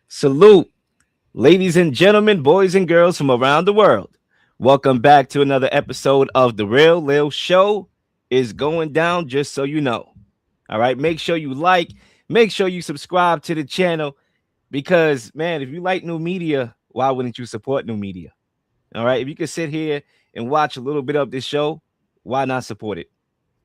Salute, ladies and gentlemen, boys and girls from around the world. Welcome back to another episode of The Real Leel Show is going down, just so you know. All right, make sure you like, make sure you subscribe to the channel because, man, if you like new media, why wouldn't you support new media? All right, if you can sit here and watch a little bit of this show, why not support it?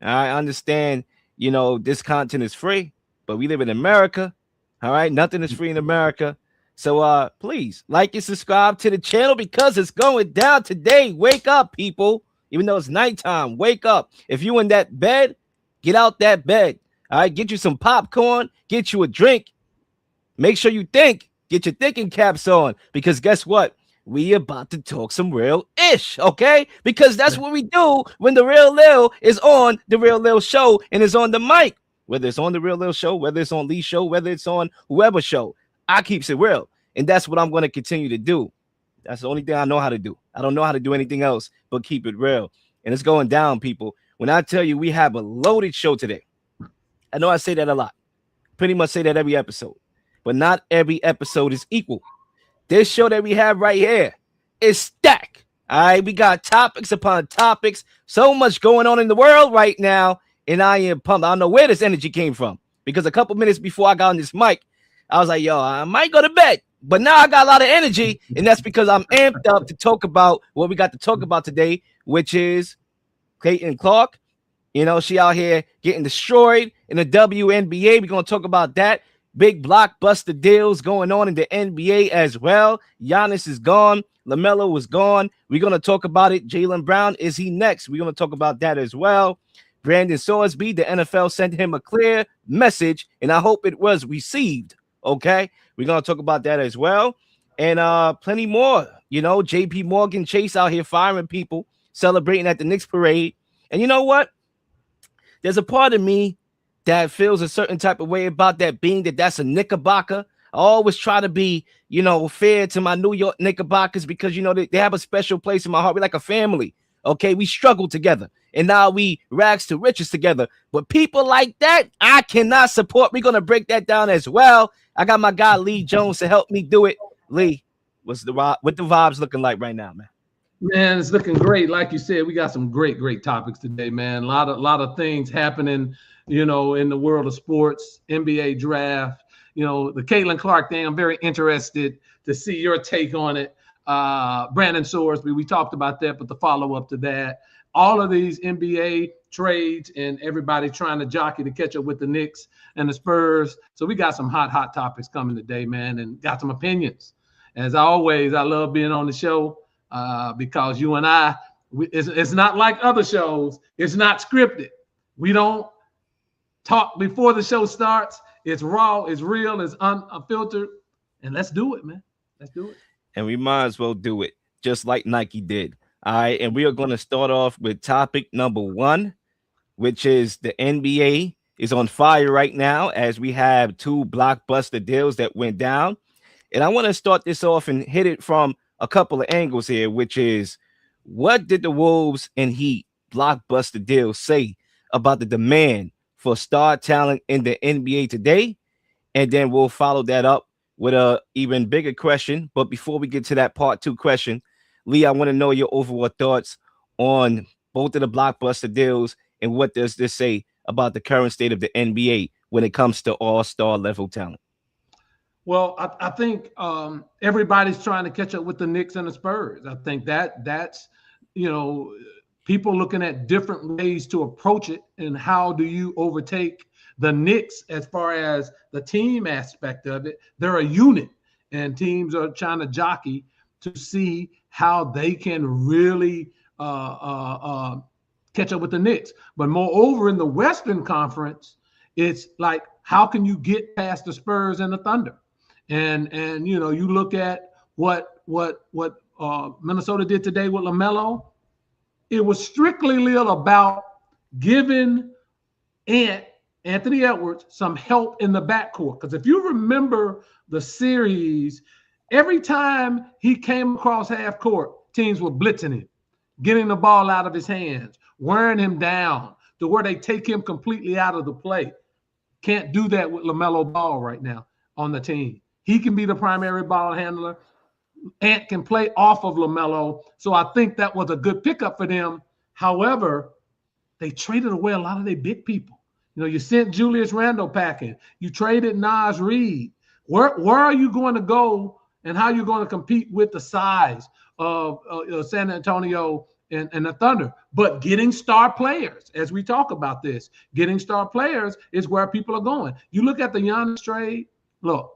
I understand, this content is free, but we live in America. All right, nothing is free in America. So please like and subscribe to the channel because it's going down today. Wake up, people. Even though it's nighttime, wake up. If you in that bed, get out that bed. All right, get you some popcorn, get you a drink. Make sure you think. Get your thinking caps on because guess what? We about to talk some real ish, okay? Because that's what we do when the Real Lil is on the Real Lil Show and is on the mic. Whether it's on the Real Lil Show, whether it's on Lee's show, whether it's on whoever show, I keeps it real, and that's what I'm going to continue to do. That's the only thing I know how to do. I don't know how to do anything else but keep it real, and it's going down, people. When I tell you we have a loaded show today, I know I say that a lot, pretty much say that every episode, but not every episode is equal. This show that we have right here is stacked. All right, we got topics upon topics. So much going on in the world right now, and I am pumped. I don't know where this energy came from because a couple minutes before I got on this mic, I was like, yo, I might go to bed. But now I got a lot of energy, and that's because I'm amped up to talk about what we got to talk about today, which is Caitlin Clark. She out here getting destroyed in the WNBA. We're going to talk about that. Big blockbuster deals going on in the NBA as well. Giannis is gone. LaMelo was gone. We're going to talk about it. Jaylen Brown, is he next? We're going to talk about that as well. Brandon Sorsby, the NFL sent him a clear message, and I hope it was received. Okay? We're going to talk about that as well. And plenty more. JP Morgan Chase out here firing people, celebrating at the Knicks parade. And you know what? There's a part of me that feels a certain type of way about that, being that's a Knickerbocker. I always try to be, fair to my New York Knickerbockers because, they have a special place in my heart. We're like a family, okay? We struggle together, and now we rags to riches together. But people like that, I cannot support. We're going to break that down as well. I got my guy Lee Jones to help me do it. Lee, what the vibes looking like right now, man? Man, it's looking great. Like you said, we got some great topics today, man. A lot of things happening, in the world of sports, NBA draft, the Caitlin Clark thing. I'm very interested to see your take on it. Brandon Sorsby, we talked about that, but the follow-up to that, all of these NBA trades and everybody trying to jockey to catch up with the Knicks and the Spurs. So we got some hot topics coming today, man, and got some opinions. As always, I love being on the show. Because you and I, it's not like other shows. It's not scripted. We don't talk before the show starts. It's raw, it's real, it's unfiltered. And let's do it, man. Let's do it. And we might as well do it just like Nike did. All right. And we are going to start off with topic number 1, which is the NBA is on fire right now as we have 2 blockbuster deals that went down. And I want to start this off and hit it from a couple of angles here, which is what did the Wolves and Heat blockbuster deal say about the demand for star talent in the NBA today? And then we'll follow that up with a even bigger question. But before we get to that part 2 question, Lee, I want to know your overall thoughts on both of the blockbuster deals and what does this say about the current state of the NBA when it comes to all-star level talent? Well, I think everybody's trying to catch up with the Knicks and the Spurs. I think that's, people looking at different ways to approach it and how do you overtake the Knicks as far as the team aspect of it. They're a unit, and teams are trying to jockey to see how they can really catch up with the Knicks. But moreover, in the Western Conference, it's like, how can you get past the Spurs and the Thunder? And you look at what Minnesota did today with LaMelo. It was strictly, Leel, about giving Anthony Edwards some help in the backcourt. Because if you remember the series, every time he came across half court, teams were blitzing him, getting the ball out of his hands, wearing him down to where they take him completely out of the play. Can't do that with LaMelo Ball right now. on the team. He can be the primary ball handler. Ant can play off of LaMelo. So I think that was a good pickup for them. However, they traded away a lot of their big people. You know, you sent Julius Randle packing. You traded Naz Reid. Where are you going to go, and how are you going to compete with the size of San Antonio and the Thunder? But getting star players, as we talk about this, getting star players is where people are going. You look at the Giannis trade. Look,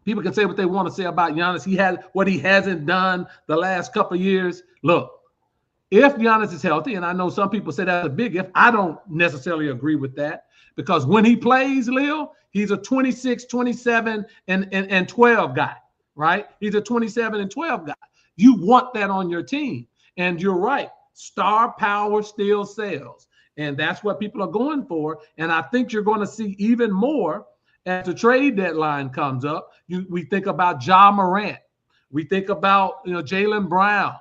people can say what they want to say about Giannis. He had what he hasn't done the last couple of years. Look, if Giannis is healthy, and I know some people say that's a big if, I don't necessarily agree with that, because when he plays, Leel, he's a 26, 27, and 12 guy, right? He's a 27 and 12 guy. You want that on your team. And you're right. Star power still sells. And that's what people are going for. And I think you're going to see even more as the trade deadline comes up. We think about Ja Morant. We think about Jaylen Brown.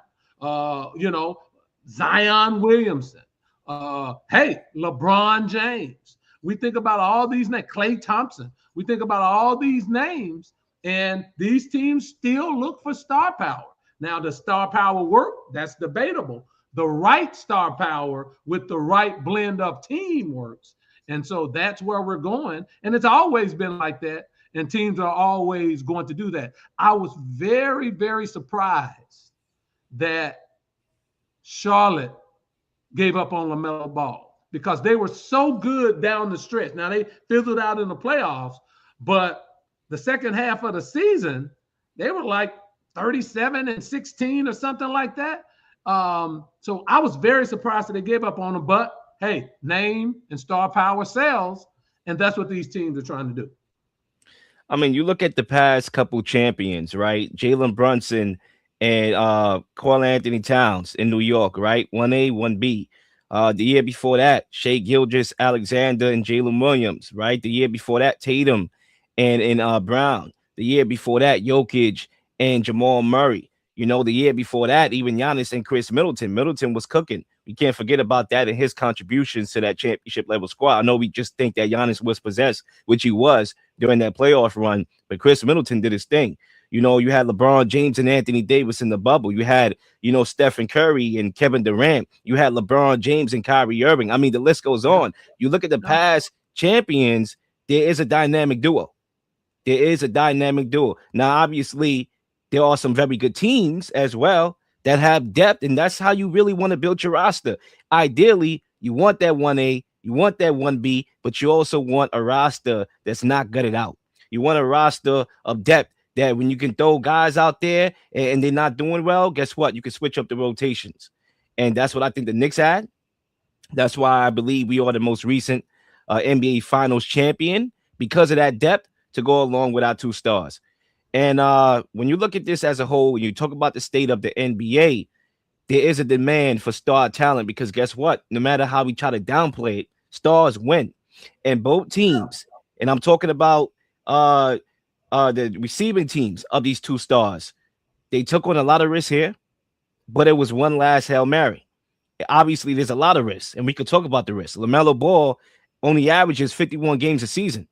Zion Williamson. LeBron James. We think about all these names. Klay Thompson. We think about all these names, and these teams still look for star power. Now, does star power work? That's debatable. The right star power with the right blend of team works. And so that's where we're going. And it's always been like that. And teams are always going to do that. I was very, very surprised that Charlotte gave up on LaMelo Ball, because they were so good down the stretch. Now, they fizzled out in the playoffs, but the second half of the season, they were like 37 and 16 or something like that. So I was very surprised that they gave up on him. But, hey, name and star power sells, and that's what these teams are trying to do. I mean, you look at the past couple champions, right? Jalen Brunson and Karl Anthony Towns in New York, right? 1A, 1B. The year before that, Shea Gilgeous-Alexander and Jalen Williams, right? The year before that, Tatum and Brown. The year before that, Jokic and Jamal Murray. You know, the year before that, even Giannis and Chris Middleton. Middleton was cooking. We can't forget about that and his contributions to that championship level squad. I know we just think that Giannis was possessed, which he was during that playoff run, but Chris Middleton did his thing. You know, you had LeBron James and Anthony Davis in the bubble. You had, Stephen Curry and Kevin Durant. You had LeBron James and Kyrie Irving. I mean, the list goes on. You look at the past champions, there is a dynamic duo. There is a dynamic duo. Now, obviously, there are some very good teams as well that have depth, and that's how you really want to build your roster. Ideally, you want that 1A, you want that 1B, but you also want a roster that's not gutted out. You want a roster of depth that when you can throw guys out there and they're not doing well, guess what? You can switch up the rotations. And that's what I think the Knicks had. That's why I believe we are the most recent NBA Finals champion, because of that depth to go along with our two stars. And when you look at this as a whole, when you talk about the state of the NBA, there is a demand for star talent, because guess what? No matter how we try to downplay it, stars win. And both teams, and I'm talking about the receiving teams of these two stars, they took on a lot of risks here, but it was one last Hail Mary. Obviously, there's a lot of risks, and we could talk about the risks. LaMelo Ball only averages 51 games a season,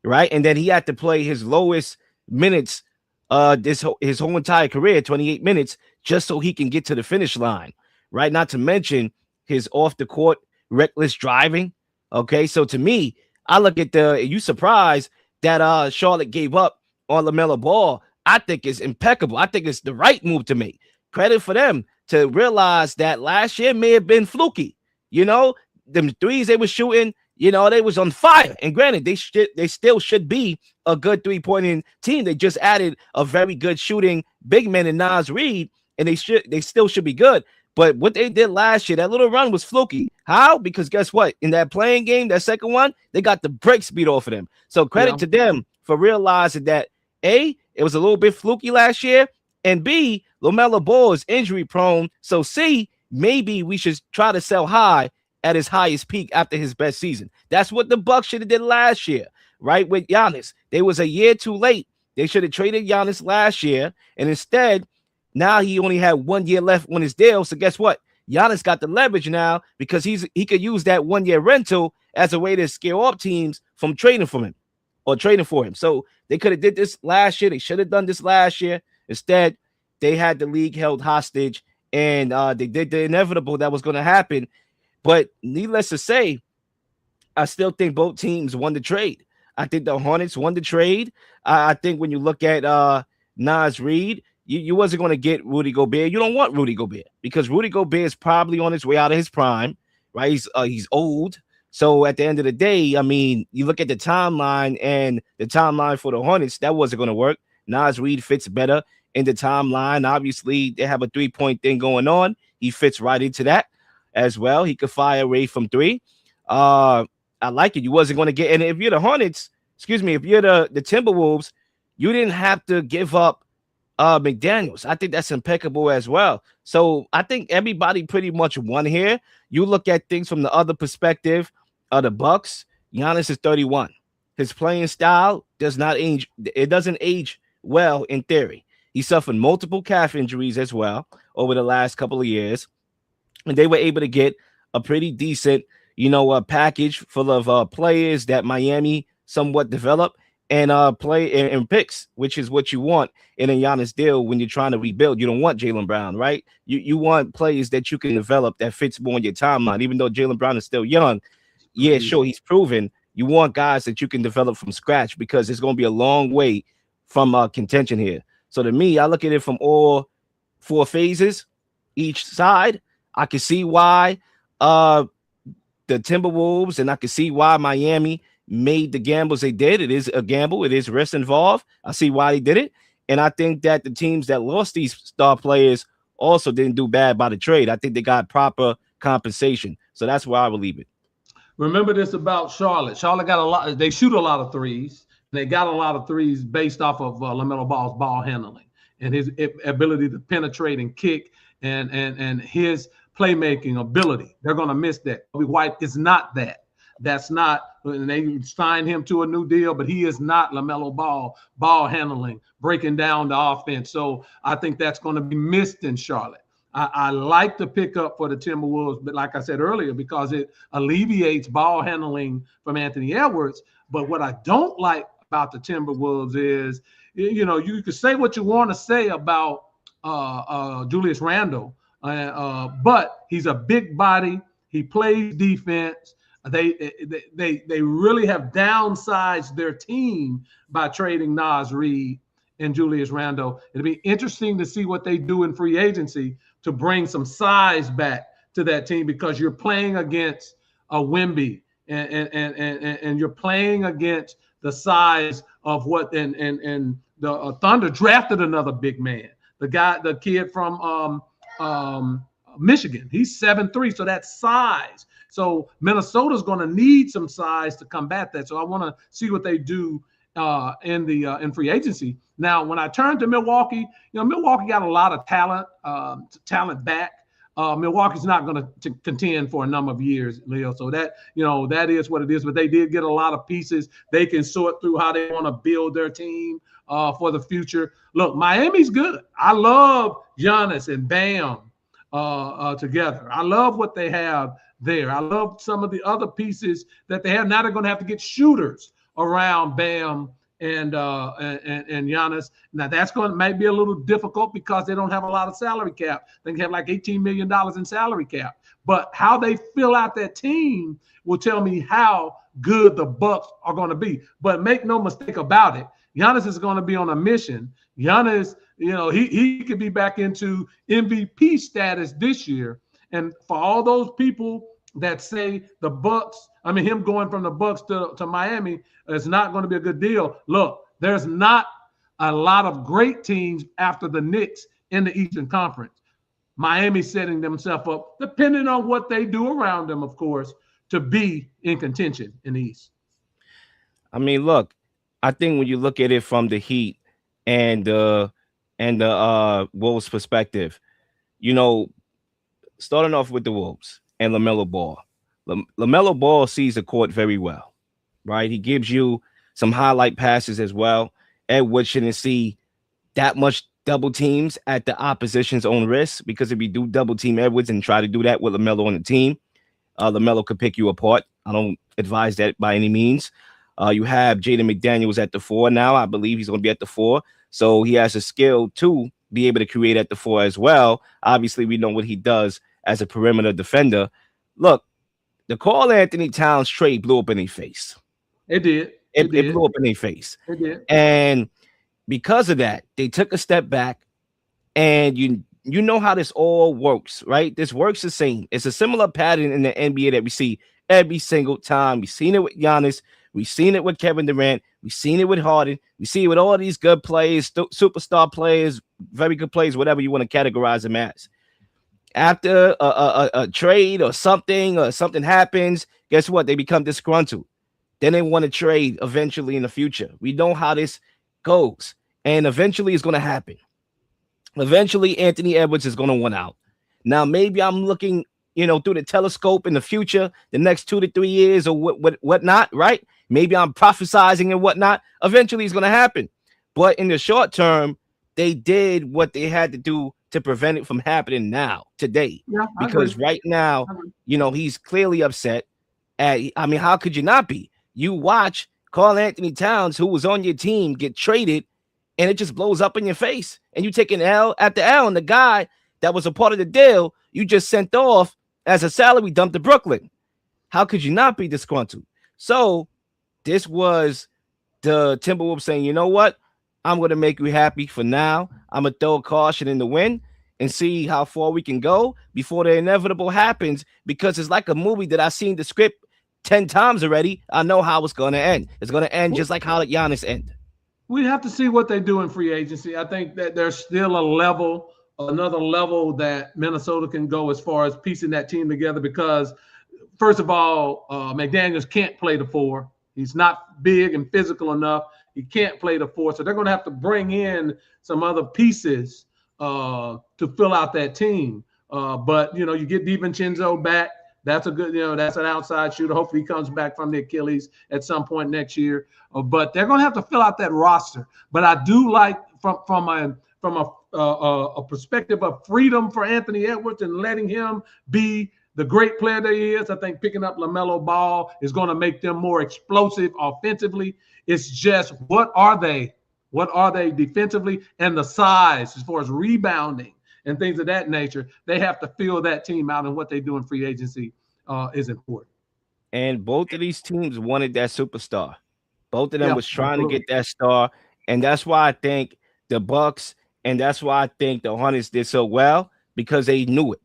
right? And then he had to play his lowest minutes his whole entire career, 28 minutes, just so he can get to the finish line, right? Not to mention his off the court reckless driving. Okay, so to me, I look at you surprised that Charlotte gave up on LaMelo Ball. I think it's impeccable. I think it's the right move to make. Credit for them to realize that last year may have been fluky. Them threes they were shooting, they was on fire. And granted, they still should be a good three-pointing team. They just added a very good shooting big man in Naz Reid, and they still should be good. But what they did last year, that little run was fluky. How? Because guess what? In that playing game, that second one, they got the brakes beat off of them. So credit to them for realizing that, A, it was a little bit fluky last year, and B, LaMelo Ball is injury prone. So C, maybe we should try to sell high at his highest peak after his best season. That's what the Bucks should have did last year, right? With Giannis. They was a year too late. They should have traded Giannis last year, and instead, now he only had 1 year left on his deal. So guess what? Giannis got the leverage now, because he could use that 1 year rental as a way to scare off teams from trading from him. or trading for him. So they could have did this last year. They should have done this last year. Instead, they had the league held hostage, and they did the inevitable that was going to happen. But needless to say, I still think both teams won the trade. I think the Hornets won the trade. I think when you look at Nas Reed, you wasn't going to get Rudy Gobert. You don't want Rudy Gobert because Rudy Gobert is probably on his way out of his prime, right? He's old. So at the end of the day, I mean, you look at the timeline and the timeline for the Hornets, that wasn't going to work. Nas Reed fits better in the timeline. Obviously, they have a 3-point thing going on. He fits right into that as well. He could fire away from three. I like it. You wasn't going to get, and if you're the Hornets, excuse me, if you're the Timberwolves, you didn't have to give up McDaniels. I think that's impeccable as well. So I think everybody pretty much won here. You look at things from the other perspective of the Bucks. Giannis is 31. His playing style does not age. It doesn't age well in theory. He suffered multiple calf injuries as well over the last couple of years, and they were able to get a pretty decent, a package full of players that Miami somewhat developed and play and picks, which is what you want in a Giannis deal when you're trying to rebuild. You don't want Jaylen Brown, right? You want players that you can develop that fits more on your timeline. Even though Jaylen Brown is still young, yeah, sure, he's proven. You want guys that you can develop from scratch because it's going to be a long way from contention here. So to me, I look at it from all four phases, each side. I can see why the Timberwolves, and I can see why Miami made the gambles they did. It is a gamble. It is risk involved. I see why they did it. And I think that the teams that lost these star players also didn't do bad by the trade. I think they got proper compensation. So that's why I will leave it. Remember this about Charlotte. Charlotte got a lot. They shoot a lot of threes. They got a lot of threes based off of LaMelo Ball's ball handling and his ability to penetrate and kick and his playmaking ability. They're going to miss that. Kobe White is not that. That's not, and they signed him to a new deal, but he is not LaMelo ball handling, breaking down the offense. So I think that's going to be missed in Charlotte. I like the pickup for the Timberwolves, but like I said earlier, because it alleviates ball handling from Anthony Edwards. But what I don't like about the Timberwolves is, you could say what you want to say about Julius Randle, but he's a big body. He plays defense. They really have downsized their team by trading Nas Reed and Julius Randle. It'll be interesting to see what they do in free agency to bring some size back to that team because you're playing against a Wemby and you're playing against the size of what and the Thunder drafted another big man. The kid from Michigan. He's 7'3", so that's size. So Minnesota's going to need some size to combat that. So I want to see what they do in free agency. Now, when I turn to Milwaukee, Milwaukee got a lot of talent back. Milwaukee's not going to contend for a number of years, Leel. So that is what it is. But they did get a lot of pieces. They can sort through how they want to build their team for the future. Look, Miami's good. I love Giannis and Bam together. I love what they have there. I love some of the other pieces that they have. Now they're going to have to get shooters around Bam and Giannis. Now that's might be a little difficult because they don't have a lot of salary cap. They have like $18 million in salary cap. But how they fill out that team will tell me how good the Bucks are going to be. But make no mistake about it, Giannis is going to be on a mission. Giannis, he could be back into MVP status this year. And for all those people that say the Bucks, him going from the Bucks to Miami is not going to be a good deal. Look, there's not a lot of great teams after the Knicks in the Eastern Conference. Miami's setting themselves up, depending on what they do around them, of course, to be in contention in the East. Look, I think when you look at it from the Heat and the Wolves perspective, starting off with the Wolves and LaMelo Ball. LaMelo Ball sees the court very well, right? He gives you some highlight passes as well. Edwards shouldn't see that much double teams at the opposition's own risk because if you do double team Edwards and try to do that with LaMelo on the team, LaMelo could pick you apart. I don't advise that by any means. You have Jaden McDaniels at the 4 now. I believe he's going to be at the 4. So he has a skill to be able to create at the 4 as well. Obviously, we know what he does as a perimeter defender. Look, the Karl Anthony Towns trade blew up in their face. It did. It blew up in their face. It did. And because of that, they took a step back. And you know how this all works, right? This works the same. It's a similar pattern in the NBA that we see every single time. We've seen it with Giannis. We've seen it with Kevin Durant. We've seen it with Harden. We see it with all these good players, superstar players, very good players, whatever you want to categorize them as. After a trade or something happens, guess what? They become disgruntled. Then they want to trade eventually in the future. We know how this goes. And eventually it's going to happen. Eventually, Anthony Edwards is going to want out. Now, maybe I'm looking, through the telescope in the future, the next 2 to 3 years or whatnot, right? Maybe I'm prophesizing and whatnot. Eventually, it's going to happen. But in the short term, they did what they had to do to prevent it from happening now, today. Yeah, because right now, he's clearly upset. How could you not be? You watch Karl Anthony Towns, who was on your team, get traded, and it just blows up in your face. And you take an L at the L, and the guy that was a part of the deal, you just sent off as a salary dump to Brooklyn. How could you not be disgruntled? So this was the Timberwolves saying, you know what? I'm going to make you happy for now. I'm going to throw caution in the wind and see how far we can go before the inevitable happens, because it's like a movie that I've seen the script 10 times already. I know how it's going to end. It's going to end just like how the Giannis ended. We have to see what they do in free agency. I think that there's still another level that Minnesota can go as far as piecing that team together, because first of all, McDaniels can't play the 4. He's not big and physical enough. He can't play the 4. So they're going to have to bring in some other pieces to fill out that team. But, you get DiVincenzo back. That's a good, that's an outside shooter. Hopefully he comes back from the Achilles at some point next year. But they're going to have to fill out that roster. But I do like from a perspective of freedom for Anthony Edwards and letting him be the great player that he is. I think picking up LaMelo Ball is going to make them more explosive offensively. It's just what are they? What are they defensively, and the size as far as rebounding and things of that nature. They have to fill that team out, and what they do in free agency is important. And both of these teams wanted that superstar. Both of them was trying to get that star. And that's why I think the Bucks, and that's why I think the Hornets did so well, because they knew it.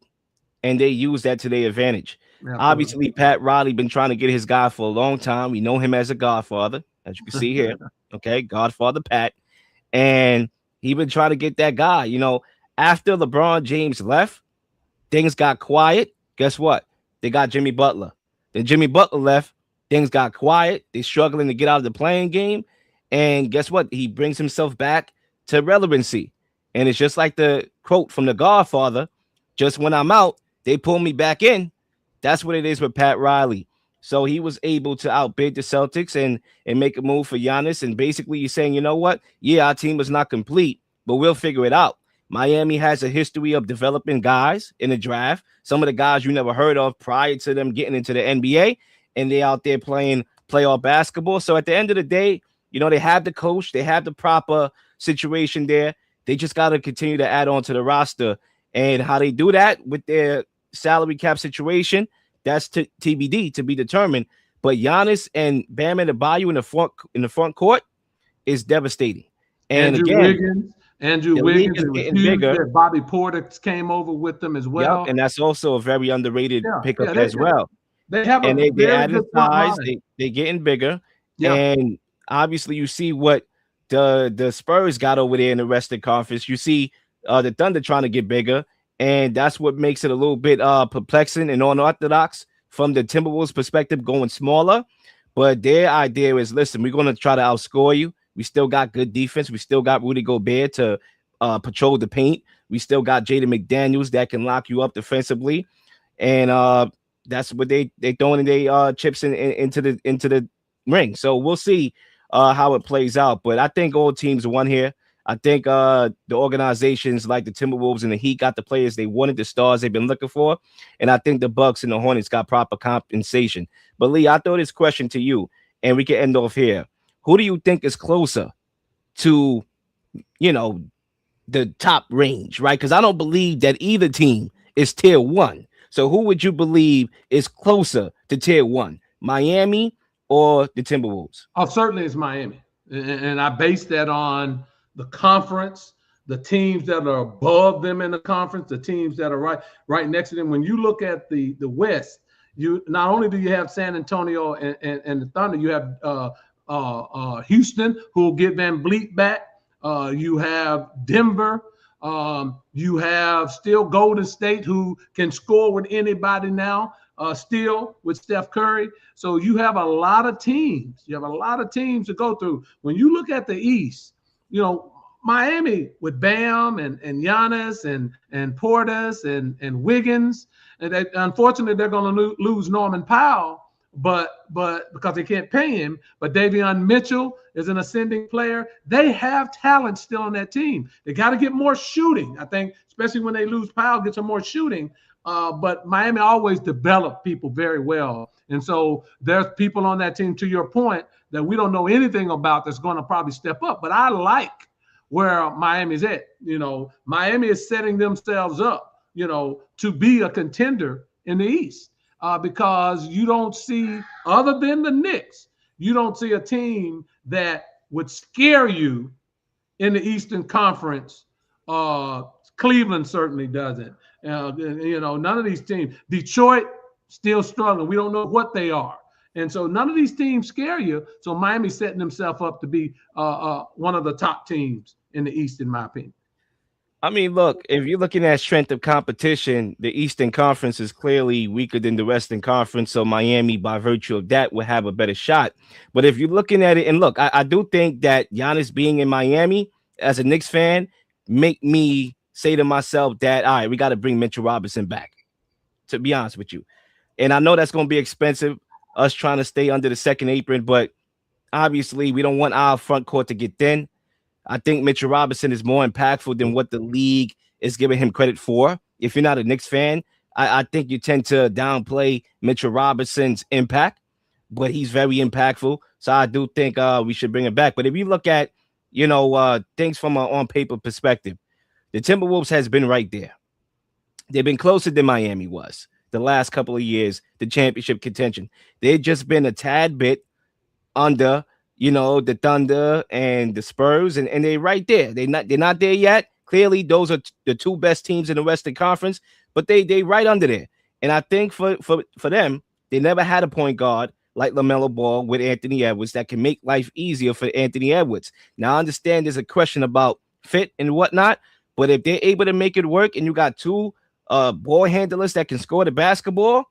And they used that to their advantage. Obviously, Pat Riley been trying to get his guy for a long time. We know him as a godfather, as you can see here. Okay, Godfather Pat. And he been trying to get that guy. After LeBron James left, things got quiet. Guess what? They got Jimmy Butler. Then Jimmy Butler left. Things got quiet. They're struggling to get out of the playing game. And guess what? He brings himself back to relevancy. And it's just like the quote from The Godfather, just when I'm out, they pull me back in. That's what it is with Pat Riley. So he was able to outbid the Celtics and make a move for Giannis. And basically, you're saying, you know what? Yeah, our team is not complete, but we'll figure it out. Miami has a history of developing guys in the draft. Some of the guys you never heard of prior to them getting into the NBA, and they out there playing playoff basketball. So at the end of the day, they have the coach, they have the proper situation there. They just got to continue to add on to the roster, and how they do that with their salary cap situation, that's TBD, to be determined. But Giannis and Bam Adebayo in the front court is devastating. And Andrew Wiggins is getting bigger. Bobby Portis came over with them as well. Yep, and that's also a very underrated pickup as well. They have they added size. They're getting bigger. Yeah. And obviously you see what the Spurs got over there in the rest of the conference. You see the Thunder trying to get bigger, and that's what makes it a little bit perplexing and unorthodox from the Timberwolves perspective, going smaller. But their idea is, listen, we're going to try to outscore you. We still got good defense. We still got Rudy Gobert to patrol the paint. We still got Jaden McDaniels that can lock you up defensively, and that's what they throwing their chips into the ring. So we'll see how it plays out. But I think all teams won here. I think the organizations like the Timberwolves and the Heat got the players they wanted, the stars they've been looking for, and I think the Bucks and the Hornets got proper compensation. But Lee, I throw this question to you. and we can end off here. Who do you think is closer to, you know, the top range, right? Because I don't believe that either team is tier one. So who would you believe is closer to tier one, Miami or the Timberwolves? Oh, certainly it's Miami. And I base that on the conference, the teams that are above them in the conference, the teams that are right next to them. When you look at the West, you not only do you have San Antonio and the Thunder, you have Houston, who will get Van Vliet back. You have Denver. You have still Golden State, who can score with anybody now, still with Steph Curry. So you have a lot of teams. You have a lot of teams to go through. When you look at the East, you know, Miami with Bam and Giannis and Portis and Wiggins. And unfortunately, they're going to lose Norman Powell, but because they can't pay him. But Davion Mitchell is an ascending player. They have talent still on that team. They got to get more shooting. I think, especially when they lose Powell, get some more shooting. But Miami always developed people very well. And so there's people on that team, to your point, that we don't know anything about that's going to probably step up. But I like where Miami's at. You know, Miami is setting themselves up, you know, to be a contender in the East, because you don't see, other than the Knicks, you don't see a team that would scare you in the Eastern Conference. Cleveland certainly doesn't. You know, none of these teams. Detroit still struggling. We don't know what they are. And so none of these teams scare you. So Miami's setting themselves up to be one of the top teams in the East, in my opinion. I mean, look, if you're looking at strength of competition, the Eastern Conference is clearly weaker than the Western Conference. So Miami, by virtue of that, will have a better shot. But if you're looking at it, and look, I do think that Giannis being in Miami as a Knicks fan make me say to myself that, all right, we got to bring Mitchell Robinson back, to be honest with you. And I know that's going to be expensive, us trying to stay under the second apron, but obviously we don't want our front court to get thin. I think Mitchell Robinson is more impactful than what the league is giving him credit for. If you're not a Knicks fan, I think you tend to downplay Mitchell Robinson's impact, but he's very impactful. So I do think we should bring him back. But if you look at, you know, things from an on-paper perspective, the Timberwolves has been right there. They've been closer than Miami was the last couple of years, the championship contention. They've just been a tad bit under, you know, the Thunder and the Spurs, and they're right there. They're not there yet. Clearly, those are the two best teams in the Western Conference, but they right under there. And I think for them, they never had a point guard like LaMelo Ball with Anthony Edwards that can make life easier for Anthony Edwards. Now, I understand there's a question about fit and whatnot, but if they're able to make it work and you got two ball handlers that can score the basketball,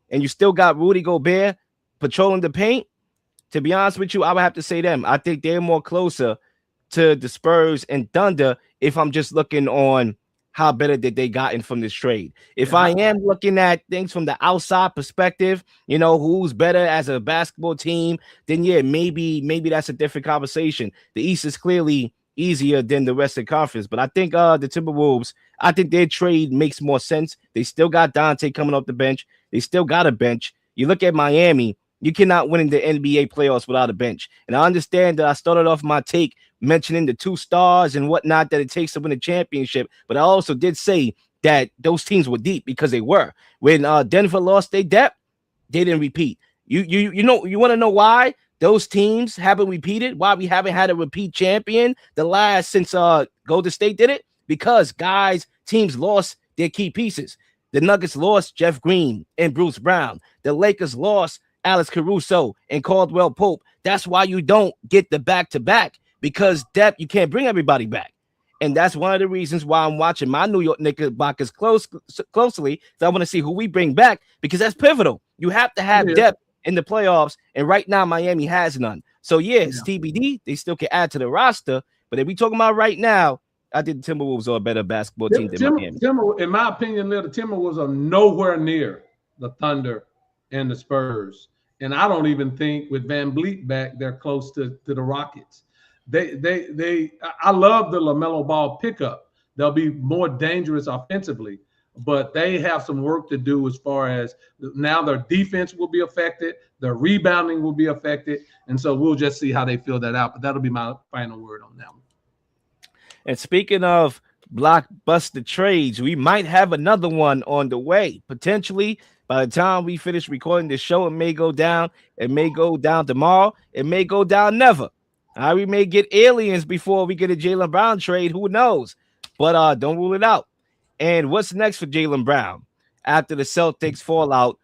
and you still got Rudy Gobert patrolling the paint, to be honest with you, I would have to say them. I think they're more closer to the Spurs and Thunder if I'm just looking on how better did they gotten from this trade. If I am looking at things from the outside perspective, you know, who's better as a basketball team, then yeah, maybe that's a different conversation. The East is clearly easier than the Western Conference, but I think the Timberwolves, I think their trade makes more sense. They still got Dante coming off the bench. They still got a bench. You look at Miami, you cannot win in the NBA playoffs without a bench. And I understand that I started off my take mentioning the two stars and whatnot that it takes to win a championship, but I also did say that those teams were deep because they were. When Denver lost their depth, they didn't repeat. You know, you want to know why those teams haven't repeated? Why we haven't had a repeat champion since Golden State did it? Because teams lost their key pieces. The Nuggets lost Jeff Green and Bruce Brown. The Lakers lost Alex Caruso and Caldwell Pope. That's why you don't get the back-to-back, because depth, you can't bring everybody back. And that's one of the reasons why I'm watching my New York Knickerbockers closely. So I want to see who we bring back, because that's pivotal. You have to have depth in the playoffs, and right now Miami has none. So yes, TBD, they still can add to the roster, but if we talking about right now, I think the Timberwolves are a better basketball team than Miami. In my opinion, the Timberwolves are nowhere near the Thunder and the Spurs. And I don't even think with Van Vliet back, they're close to the Rockets. I love the LaMelo Ball pickup. They'll be more dangerous offensively. but they have some work to do as far as now their defense will be affected, their rebounding will be affected, and so we'll just see how they fill that out. But that'll be my final word on that one. And speaking of blockbuster trades, we might have another one on the way. Potentially, by the time we finish recording this show, it may go down. It may go down tomorrow. It may go down never. We may get aliens before we get a Jaylen Brown trade. Who knows? But don't rule it out. And what's next for Jaylen Brown after the Celtics fallout,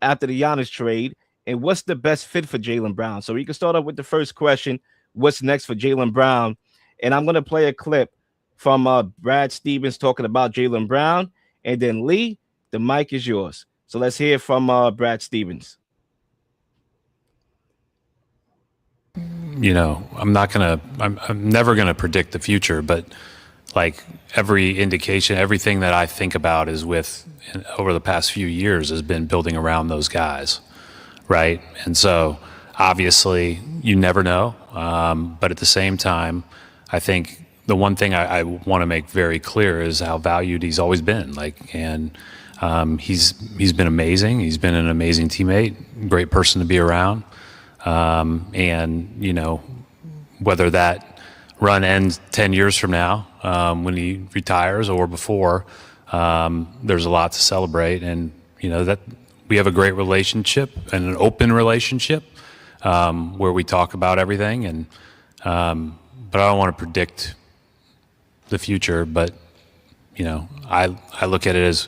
after the Giannis trade? And what's the best fit for Jaylen Brown? So we can start off with the first question. What's next for Jaylen Brown? And I'm going to play a clip from Brad Stevens talking about Jaylen Brown. And then, Lee, the mic is yours. So let's hear from Brad Stevens. You know, I'm never going to predict the future, but like every indication, everything that I think about is over the past few years has been building around those guys, right? And so obviously you never know, but at the same time, I think the one thing I want to make very clear is how valued he's always been. He's been amazing. He's been an amazing teammate, great person to be around. And you know, whether that run ends 10 years from now, when he retires or before, there's a lot to celebrate. And you know, that we have a great relationship and an open relationship, where we talk about everything. And, but I don't want to predict the future, but you know, I look at it as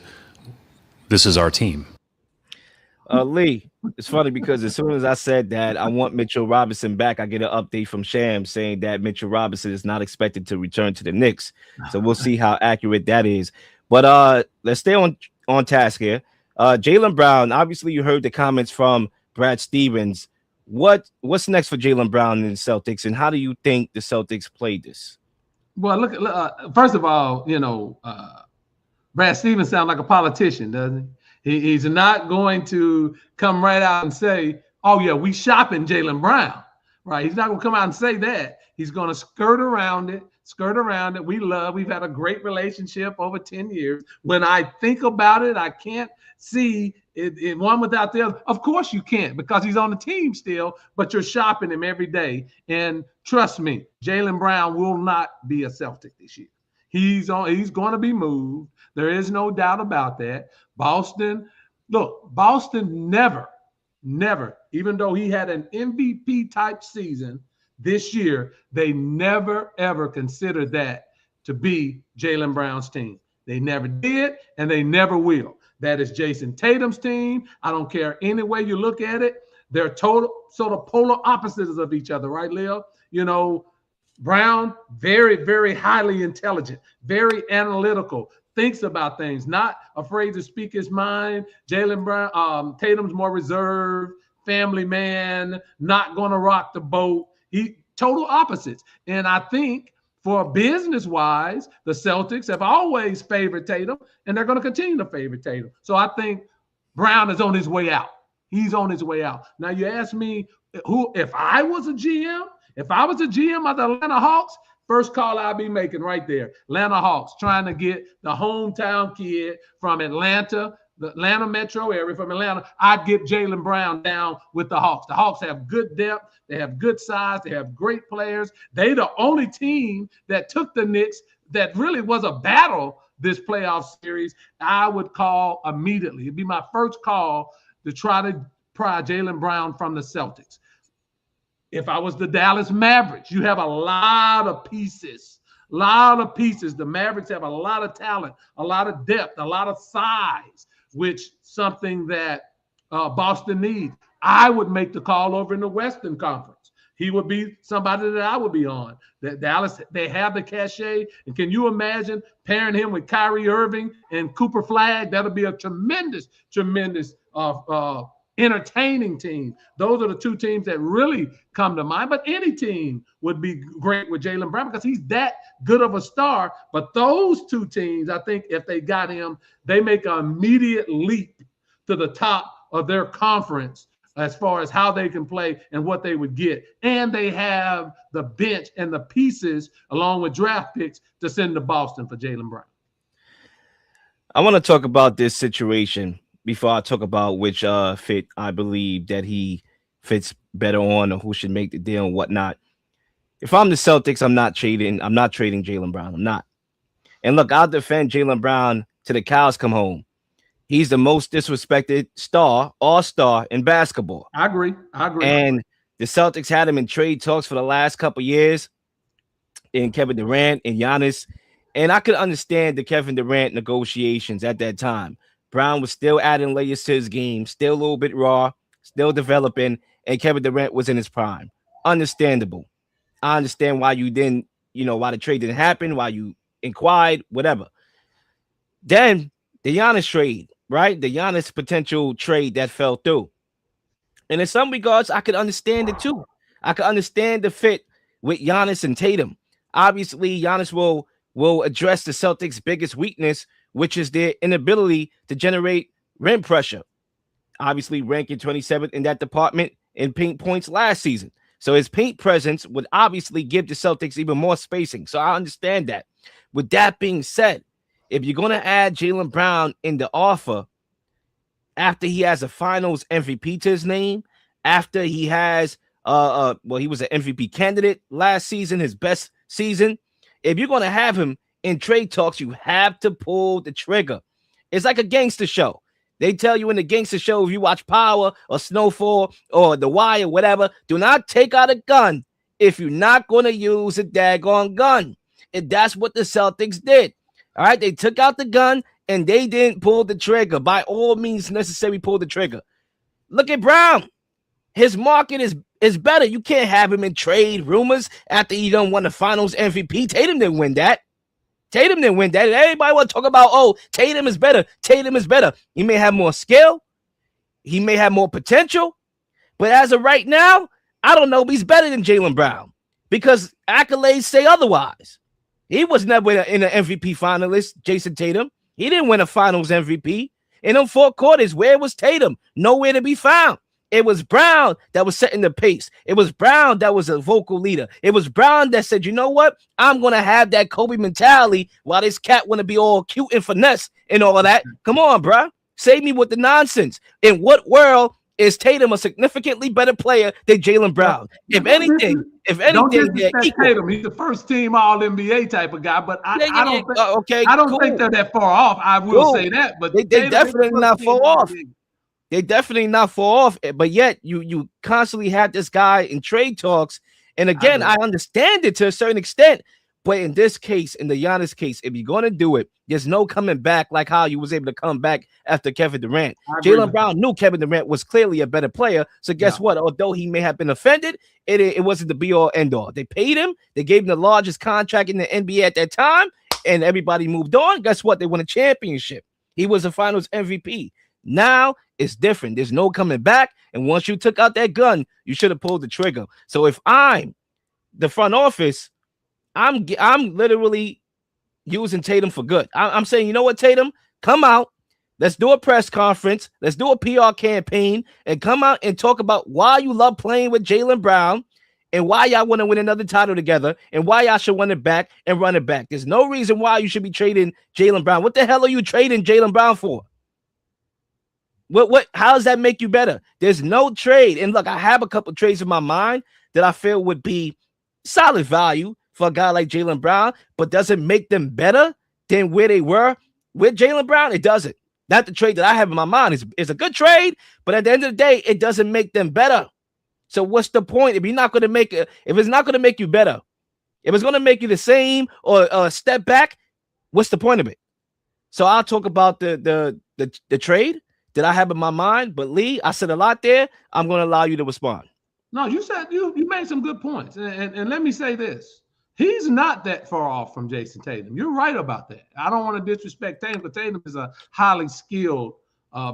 this is our team. Lee, it's funny because as soon as I said that I want Mitchell Robinson back, I get an update from Sham saying that Mitchell Robinson is not expected to return to the Knicks. So we'll see how accurate that is. But let's stay on task here. Jaylen Brown, obviously you heard the comments from Brad Stevens. What's next for Jaylen Brown and the Celtics, and how do you think the Celtics played this? Well, look, first of all, you know, Brad Stevens sounds like a politician, doesn't he? He's not going to come right out and say, oh, yeah, we shopping Jaylen Brown, right? He's not going to come out and say that. He's going to skirt around it. We've had a great relationship over 10 years. When I think about it, I can't see it one without the other. Of course you can't, because he's on the team still, but you're shopping him every day. And trust me, Jaylen Brown will not be a Celtic this year. He's going to be moved. There is no doubt about that. Boston never, even though he had an MVP type season this year, they never, ever considered that to be Jaylen Brown's team. They never did, and they never will. That is Jason Tatum's team. I don't care any way you look at it. They're total sort of polar opposites of each other, right, Leel? You know, Brown, very, very highly intelligent, very analytical, thinks about things, not afraid to speak his mind. Jaylen Brown, Tatum's more reserved, family man, not going to rock the boat. He total opposites. And I think for business-wise, the Celtics have always favored Tatum, and they're going to continue to favor Tatum. So I think Brown is on his way out. He's on his way out. Now, you ask me, if I was a GM of the Atlanta Hawks, first call I'll be making right there. Atlanta Hawks trying to get the hometown kid from Atlanta, the Atlanta metro area from Atlanta. I'd get Jaylen Brown down with the Hawks. The Hawks have good depth. They have good size. They have great players. They the only team that took the Knicks that really was a battle this playoff series. I would call immediately. It'd be my first call to try to pry Jaylen Brown from the Celtics. If I was the Dallas Mavericks, you have a lot of pieces. The Mavericks have a lot of talent, a lot of depth, a lot of size, which something that Boston needs. I would make the call over in the Western Conference. He would be somebody that I would be on. That Dallas, they have the cachet. And can you imagine pairing him with Kyrie Irving and Cooper Flag? That'll be a tremendous entertaining team. Those are the two teams that really come to mind. But any team would be great with Jaylen Brown because he's that good of a star. But those two teams, I think if they got him, they make an immediate leap to the top of their conference as far as how they can play and what they would get. And they have the bench and the pieces along with draft picks to send to Boston for Jaylen Brown. I want to talk about this situation before I talk about which fit I believe that he fits better on or who should make the deal and whatnot. If I'm the Celtics, I'm not trading. I'm not trading Jaylen Brown. I'm not. And look, I'll defend Jaylen Brown till the cows come home. He's the most disrespected star, all-star in basketball. I agree. I agree. And the Celtics had him in trade talks for the last couple years in Kevin Durant and Giannis. And I could understand the Kevin Durant negotiations at that time. Brown was still adding layers to his game, still a little bit raw, still developing, and Kevin Durant was in his prime. Understandable. I understand why you didn't, why the trade didn't happen, why you inquired, whatever. Then the Giannis trade, right? The Giannis potential trade that fell through. And in some regards, I could understand it too. I could understand the fit with Giannis and Tatum. Obviously, Giannis will address the Celtics' biggest weakness, which is their inability to generate rim pressure. Obviously, ranking 27th in that department in paint points last season. So his paint presence would obviously give the Celtics even more spacing. So I understand that. With that being said, if you're going to add Jaylen Brown in the offer after he has a finals MVP to his name, after he has, he was an MVP candidate last season, his best season. If you're going to have him in trade talks, you have to pull the trigger. It's like a gangster show. They tell you in the gangster show, if you watch Power or Snowfall or The Wire, whatever, do not take out a gun if you're not going to use a daggone gun. And that's what the Celtics did. All right, they took out the gun and they didn't pull the trigger. By all means necessary, pull the trigger. Look at Brown. His market is better. You can't have him in trade rumors after he done won the finals MVP. Tatum didn't win that. Everybody want to talk about, oh, Tatum is better. He may have more skill. He may have more potential. But as of right now, I don't know if he's better than Jaylen Brown because accolades say otherwise. He was never in an MVP finalist, Jason Tatum. He didn't win a finals MVP. In them four quarters, where was Tatum? Nowhere to be found. It was Brown that was setting the pace. It was Brown that was a vocal leader. It was Brown that said, you know what? I'm going to have that Kobe mentality while this cat want to be all cute and finesse and all of that. Come on, bro. Save me with the nonsense. In what world is Tatum a significantly better player than Jaylen Brown? If anything, don't they're disrespect Tatum. He's the first team All NBA type of guy, but I don't think they're that far off. I will say that, but they definitely not far off. They definitely not far off, but yet you constantly have this guy in trade talks. And again, I understand it to a certain extent, but in this case, in the Giannis case, if you're going to do it, there's no coming back like how you was able to come back after Kevin Durant. Jaylen Brown knew Kevin Durant was clearly a better player. So guess what? Although he may have been offended, it wasn't the be-all, end-all. They paid him. They gave him the largest contract in the NBA at that time, and everybody moved on. Guess what? They won a championship. He was a finals MVP. Now it's different. There's no coming back. And once you took out that gun, you should have pulled the trigger. So if I'm the front office, I'm literally using Tatum for good. I'm saying, you know what, Tatum? Come out. Let's do a press conference. Let's do a PR campaign and come out and talk about why you love playing with Jaylen Brown and why y'all want to win another title together and why y'all should win it back and run it back. There's no reason why you should be trading Jaylen Brown. What the hell are you trading Jaylen Brown for? How does that make you better? There's no trade. And look, I have a couple trades in my mind that I feel would be solid value for a guy like Jaylen Brown, but does it make them better than where they were with Jaylen Brown? It doesn't. Not the trade that I have in my mind. It's a good trade, but at the end of the day, it doesn't make them better. So what's the point? If you're not going to make it, if it's not going to make you better, if it's going to make you the same or a step back, what's the point of it? So I'll talk about the trade that I have in my mind. But Lee, I said a lot there. I'm going to allow you to respond. No, you said you made some good points. And let me say this. He's not that far off from Jason Tatum. You're right about that. I don't want to disrespect Tatum, but Tatum is a highly skilled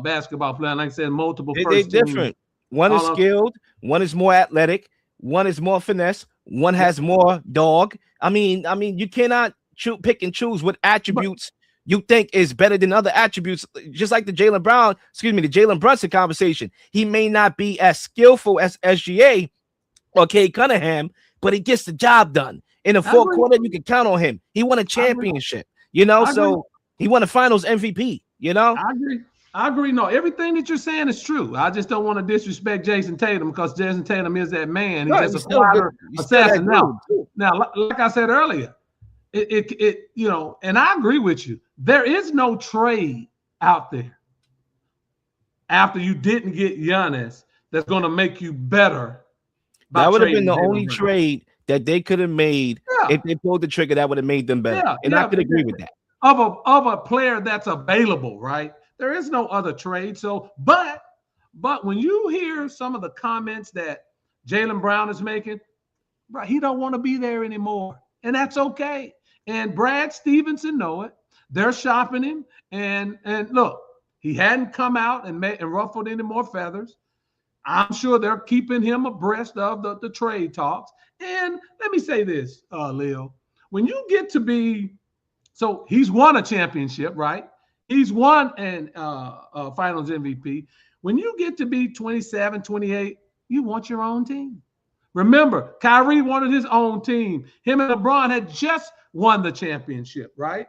basketball player. Like I said, multiple first They're different. One is skilled. One is more athletic. One is more finesse. One has more dog. I mean, you cannot pick and choose what attributes you think is better than other attributes. Just like the Jalen Brunson conversation. He may not be as skillful as SGA or Cade Cunningham, but he gets the job done. In the fourth quarter, you can count on him. He won a championship, so He won the Finals MVP. You know, I agree. I agree. No, everything that you're saying is true. I just don't want to disrespect Jason Tatum because Jason Tatum is that man. He's no, just a still good. quieter He's still that assassin. dude, too. Now, like I said earlier, it you know, and I agree with you. There is no trade out there after you didn't get Giannis that's going to make you better. That would have been the Jaylen only Brown. trade that they could have made Yeah. if they pulled the trigger. That would have made them better, Yeah, and I could agree with that. Of a player that's available, right? There is no other trade. So, but when you hear some of the comments that Jaylen Brown is making, bro, he don't want to be there anymore, and that's okay. And Brad Stevenson know it. They're shopping him, and look, he hadn't come out and ruffled any more feathers. I'm sure they're keeping him abreast of the trade talks. And let me say this, Leel, when you get to be, so he's won a championship, right? He's won an finals MVP. When you get to be 27, 28, you want your own team. Remember, Kyrie wanted his own team. Him and LeBron had just won the championship, right?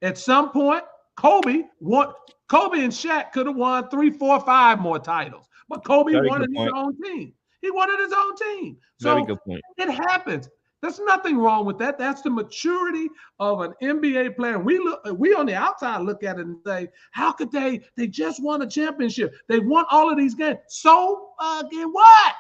At some point, Kobe and Shaq could have won 3, 4, 5 more titles. But Kobe wanted his own team. He wanted his own team. So Very good point. It happens. There's nothing wrong with that. That's the maturity of an NBA player. We on the outside look at it and say, how could they just won a championship? They won all of these games. So again, what?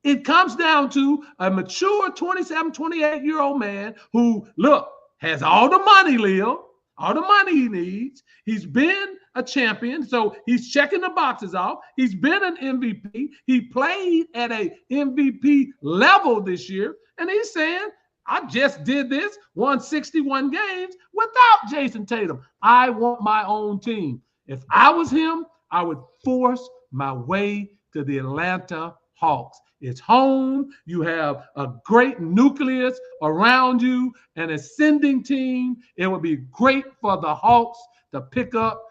It comes down to a mature 27, 28-year-old man who, look, has all the money, Leel, all the money he needs. He's been a champion, so he's checking the boxes off. He's been an MVP. He played at a MVP level this year, and he's saying, I just did this, won 61 games without Jason Tatum. I want my own team. If I was him, I would force my way to the Atlanta Hawks. It's home. You have a great nucleus around you, an ascending team. It would be great for the Hawks to pick up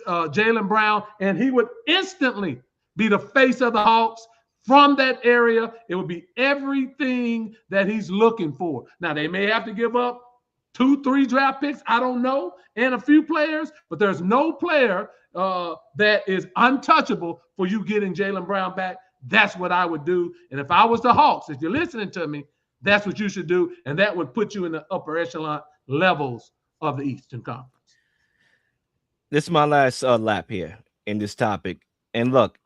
Jaylen Brown, and he would instantly be the face of the Hawks from that area. It would be everything that he's looking for. Now, they may have to give up 2, 3 draft picks, I don't know, and a few players, but there's no player that is untouchable for you getting Jaylen Brown back. That's what I would do. And if I was the Hawks, if you're listening to me, that's what you should do. And that would put you in the upper echelon levels of the Eastern Conference. This is my last lap here in this topic. And look,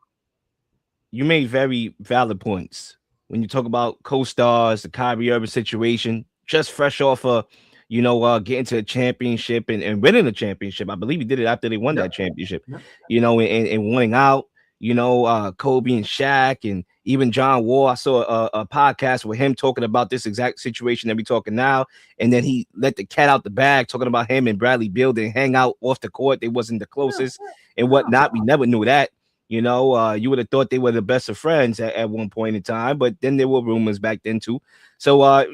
you made very valid points when you talk about co-stars, the Kyrie Irving situation, just fresh off of, getting to a championship and winning a championship. I believe he did it after they won that championship, and winning out. Kobe and Shaq and even John Wall. I saw a podcast with him talking about this exact situation that we're talking now. And then he let the cat out the bag, talking about him and Bradley Beal. They hang out off the court. They wasn't the closest and whatnot. We never knew that. You would have thought they were the best of friends at one point in time, but then there were rumors back then too. So,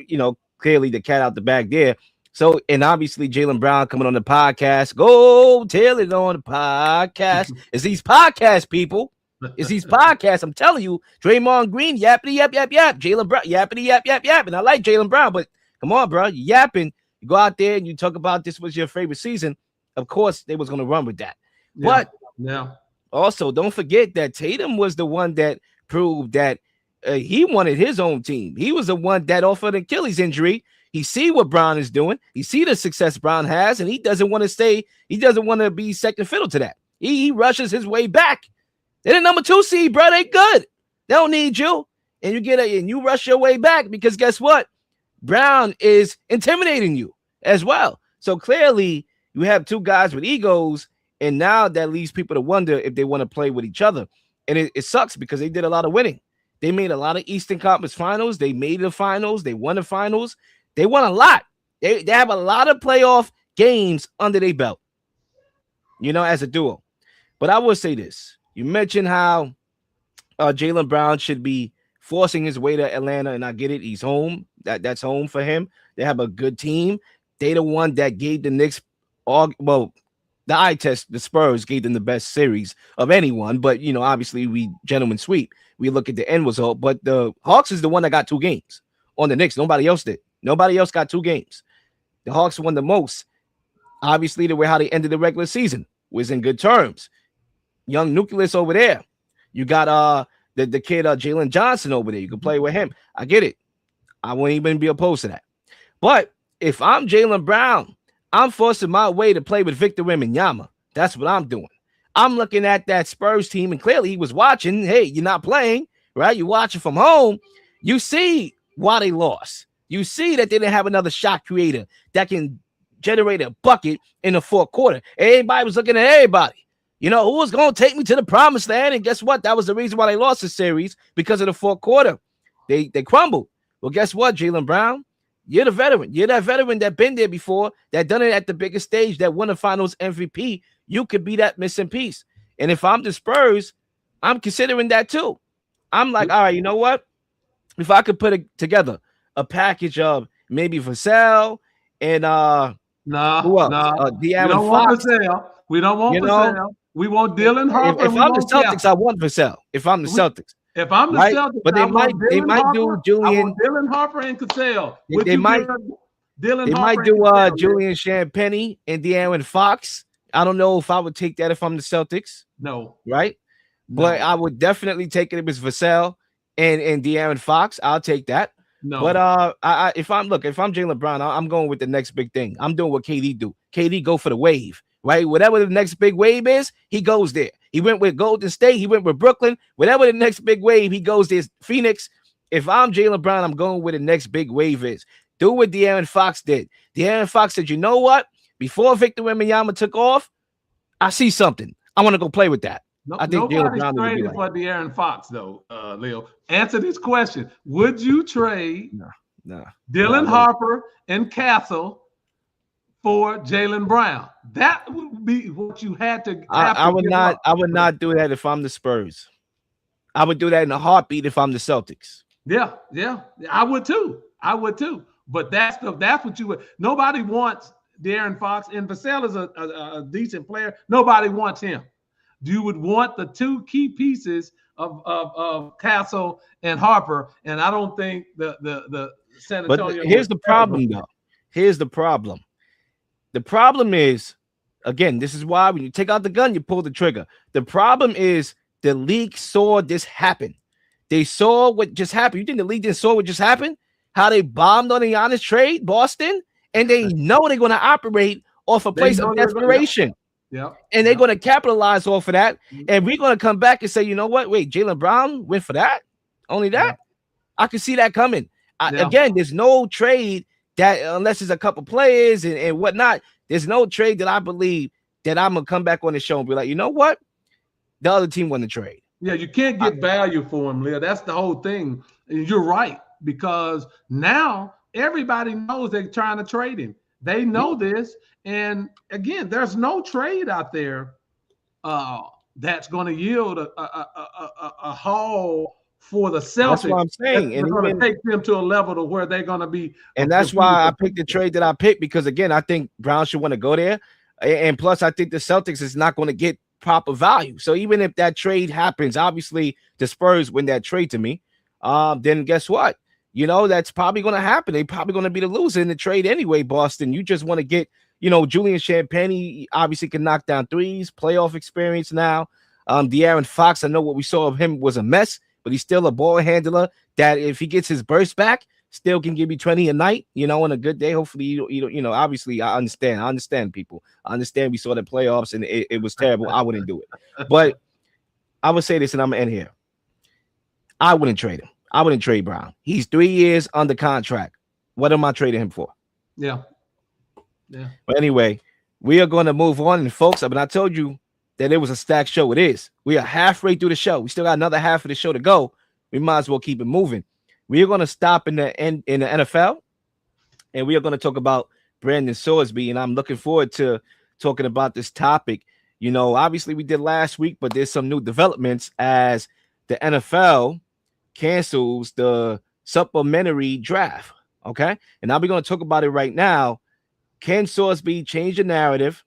clearly the cat out the bag there. So, and obviously Jaylen Brown coming on the podcast. Go tell it on the podcast. It's these podcast people. It's these podcasts. I'm telling you, Draymond Green, yappity, yap, yap, yap. Jaylen Brown, yappity, yap, yap, yap. And I like Jaylen Brown, but come on, bro. You yapping. You go out there and you talk about this was your favorite season. Of course, they was going to run with that. Yeah. But also, don't forget that Tatum was the one that proved that he wanted his own team. He was the one that off of the Achilles injury, he see what Brown is doing. He see the success Brown has, and he doesn't want to stay. He doesn't want to be second fiddle to that. He rushes his way back. They're the number 2 seed, bro. They good. They don't need you. And you rush your way back because guess what? Brown is intimidating you as well. So clearly you have 2 guys with egos, and now that leaves people to wonder if they want to play with each other. And it sucks because they did a lot of winning. They made a lot of Eastern Conference finals. They made the finals. They won the finals. They won a lot. They have a lot of playoff games under their belt, as a duo. But I will say this. You mentioned how Jaylen Brown should be forcing his way to Atlanta, and I get it. He's home. That's home for him. They have a good team. They the one that gave the Knicks the eye test, the Spurs gave them the best series of anyone. But, obviously we gentlemen sweep. We look at the end result. But the Hawks is the one that got 2 games on the Knicks. Nobody else did. Nobody else got 2 games. The Hawks won the most. Obviously, the way how they ended the regular season was in good terms. Young nucleus over there. You got the kid Jalen Johnson over there. You can play with him. I get it. I wouldn't even be opposed to that. But if I'm Jaylen Brown, I'm forcing my way to play with Victor Wembanyama. That's what I'm doing. I'm looking at that Spurs team, and clearly he was watching. Hey, you're not playing, right? You're watching from home. You see why they lost. You see that they didn't have another shot creator that can generate a bucket in the fourth quarter. Everybody was looking at everybody. You know, who was going to take me to the promised land? And guess what? That was the reason why they lost the series, because of the fourth quarter. They crumbled. Well, guess what, Jaylen Brown? You're the veteran. You're that veteran that been there before, that done it at the biggest stage, that won the finals MVP. You could be that missing piece. And if I'm the Spurs, I'm considering that too. I'm like, all right, you know what? If I could put together a package of maybe Vassell and who else? De'Aaron Fox. We don't want Vassell. We want Dylan Harper. If I'm the Celtics, I want Vassell. If I'm the Celtics. If I'm the Celtics, but they might do Julian. I want Dylan Harper and Cassell. They might do Julian Champagnie and De'Aaron Fox. I don't know if I would take that if I'm the Celtics. No. Right? No. But I would definitely take it if it's Vassell and De'Aaron Fox. I'll take that. No. But if I'm Jaylen Brown, I'm going with the next big thing. I'm doing what KD do. KD go for the wave. Right? Whatever the next big wave is, he goes there. He went with Golden State. He went with Brooklyn. Whatever the next big wave, he goes there. Phoenix. If I'm Jaylen Brown, I'm going where the next big wave is. Do what De'Aaron Fox did. De'Aaron Fox said, you know what? Before Victor Wembanyama took off, I see something. I want to go play with that. I think Jaylen Brown traded for De'Aaron Fox, though, Leel. Answer this question. Would you trade Dylan Harper and Castle for Jaylen Brown? That would be what you had to. I would not do that if I'm the Spurs. I would do that in a heartbeat if I'm the Celtics. Yeah, I would too. But that's what you would. Nobody wants De'Aaron Fox, and Vassell is a decent player. Nobody wants him. You would want the two key pieces of Castle and Harper, and I don't think the San Antonio. But here's the problem, though. Here's the problem. The problem is, again, this is why when you take out the gun, you pull the trigger. The problem is the league saw this happen. They saw what just happened. You think the league didn't saw what just happened? How they bombed on the Giannis trade, Boston, and they know they're going to operate off a place of desperation. And they're going to capitalize off of that. And we're going to come back and say, you know what? Wait, Jaylen Brown went for that? Only that? I can see that coming. Again, there's no trade that unless it's a couple players and whatnot, there's no trade that I believe that I'm going to come back on the show and be like, you know what? The other team won the trade. Yeah, you can't get value for him, Leel. That's the whole thing. And you're right, because now everybody knows they're trying to trade him. They know this. And again, there's no trade out there that's going to yield a haul for the Celtics. That's what I'm saying. And going to take them to a level to where they're going to be. And that's why I picked the trade that I picked, because, again, I think Brown should want to go there. And plus, I think the Celtics is not going to get proper value. So even if that trade happens, obviously the Spurs win that trade to me, then guess what? You know, that's probably going to happen. They're probably going to be the loser in the trade anyway, Boston. You just want to get, you know, Julian Champagnie obviously can knock down threes, playoff experience now. De'Aaron Fox, I know what we saw of him was a mess, but he's still a ball handler that if he gets his burst back, still can give you 20 a night, you know, on a good day. Hopefully, you know, obviously I understand people. I understand we saw the playoffs and it was terrible. I wouldn't do it. But I would say this, and I'm going to end here. I wouldn't trade him. I wouldn't trade Brown. He's 3 years under contract. What am I trading him for? Yeah. But anyway, we are going to move on. And folks, I told you that it was a stacked show. It is. We are halfway through the show. We still got another half of the show to go. We might as well keep it moving. We are going to stop in the NFL, and we are going to talk about Brandon Sorsby. And I'm looking forward to talking about this topic. You know, obviously we did last week, but there's some new developments as the NFL cancels the supplementary draft. Okay. And now we're going to talk about it right now. Can Sorsby change the narrative?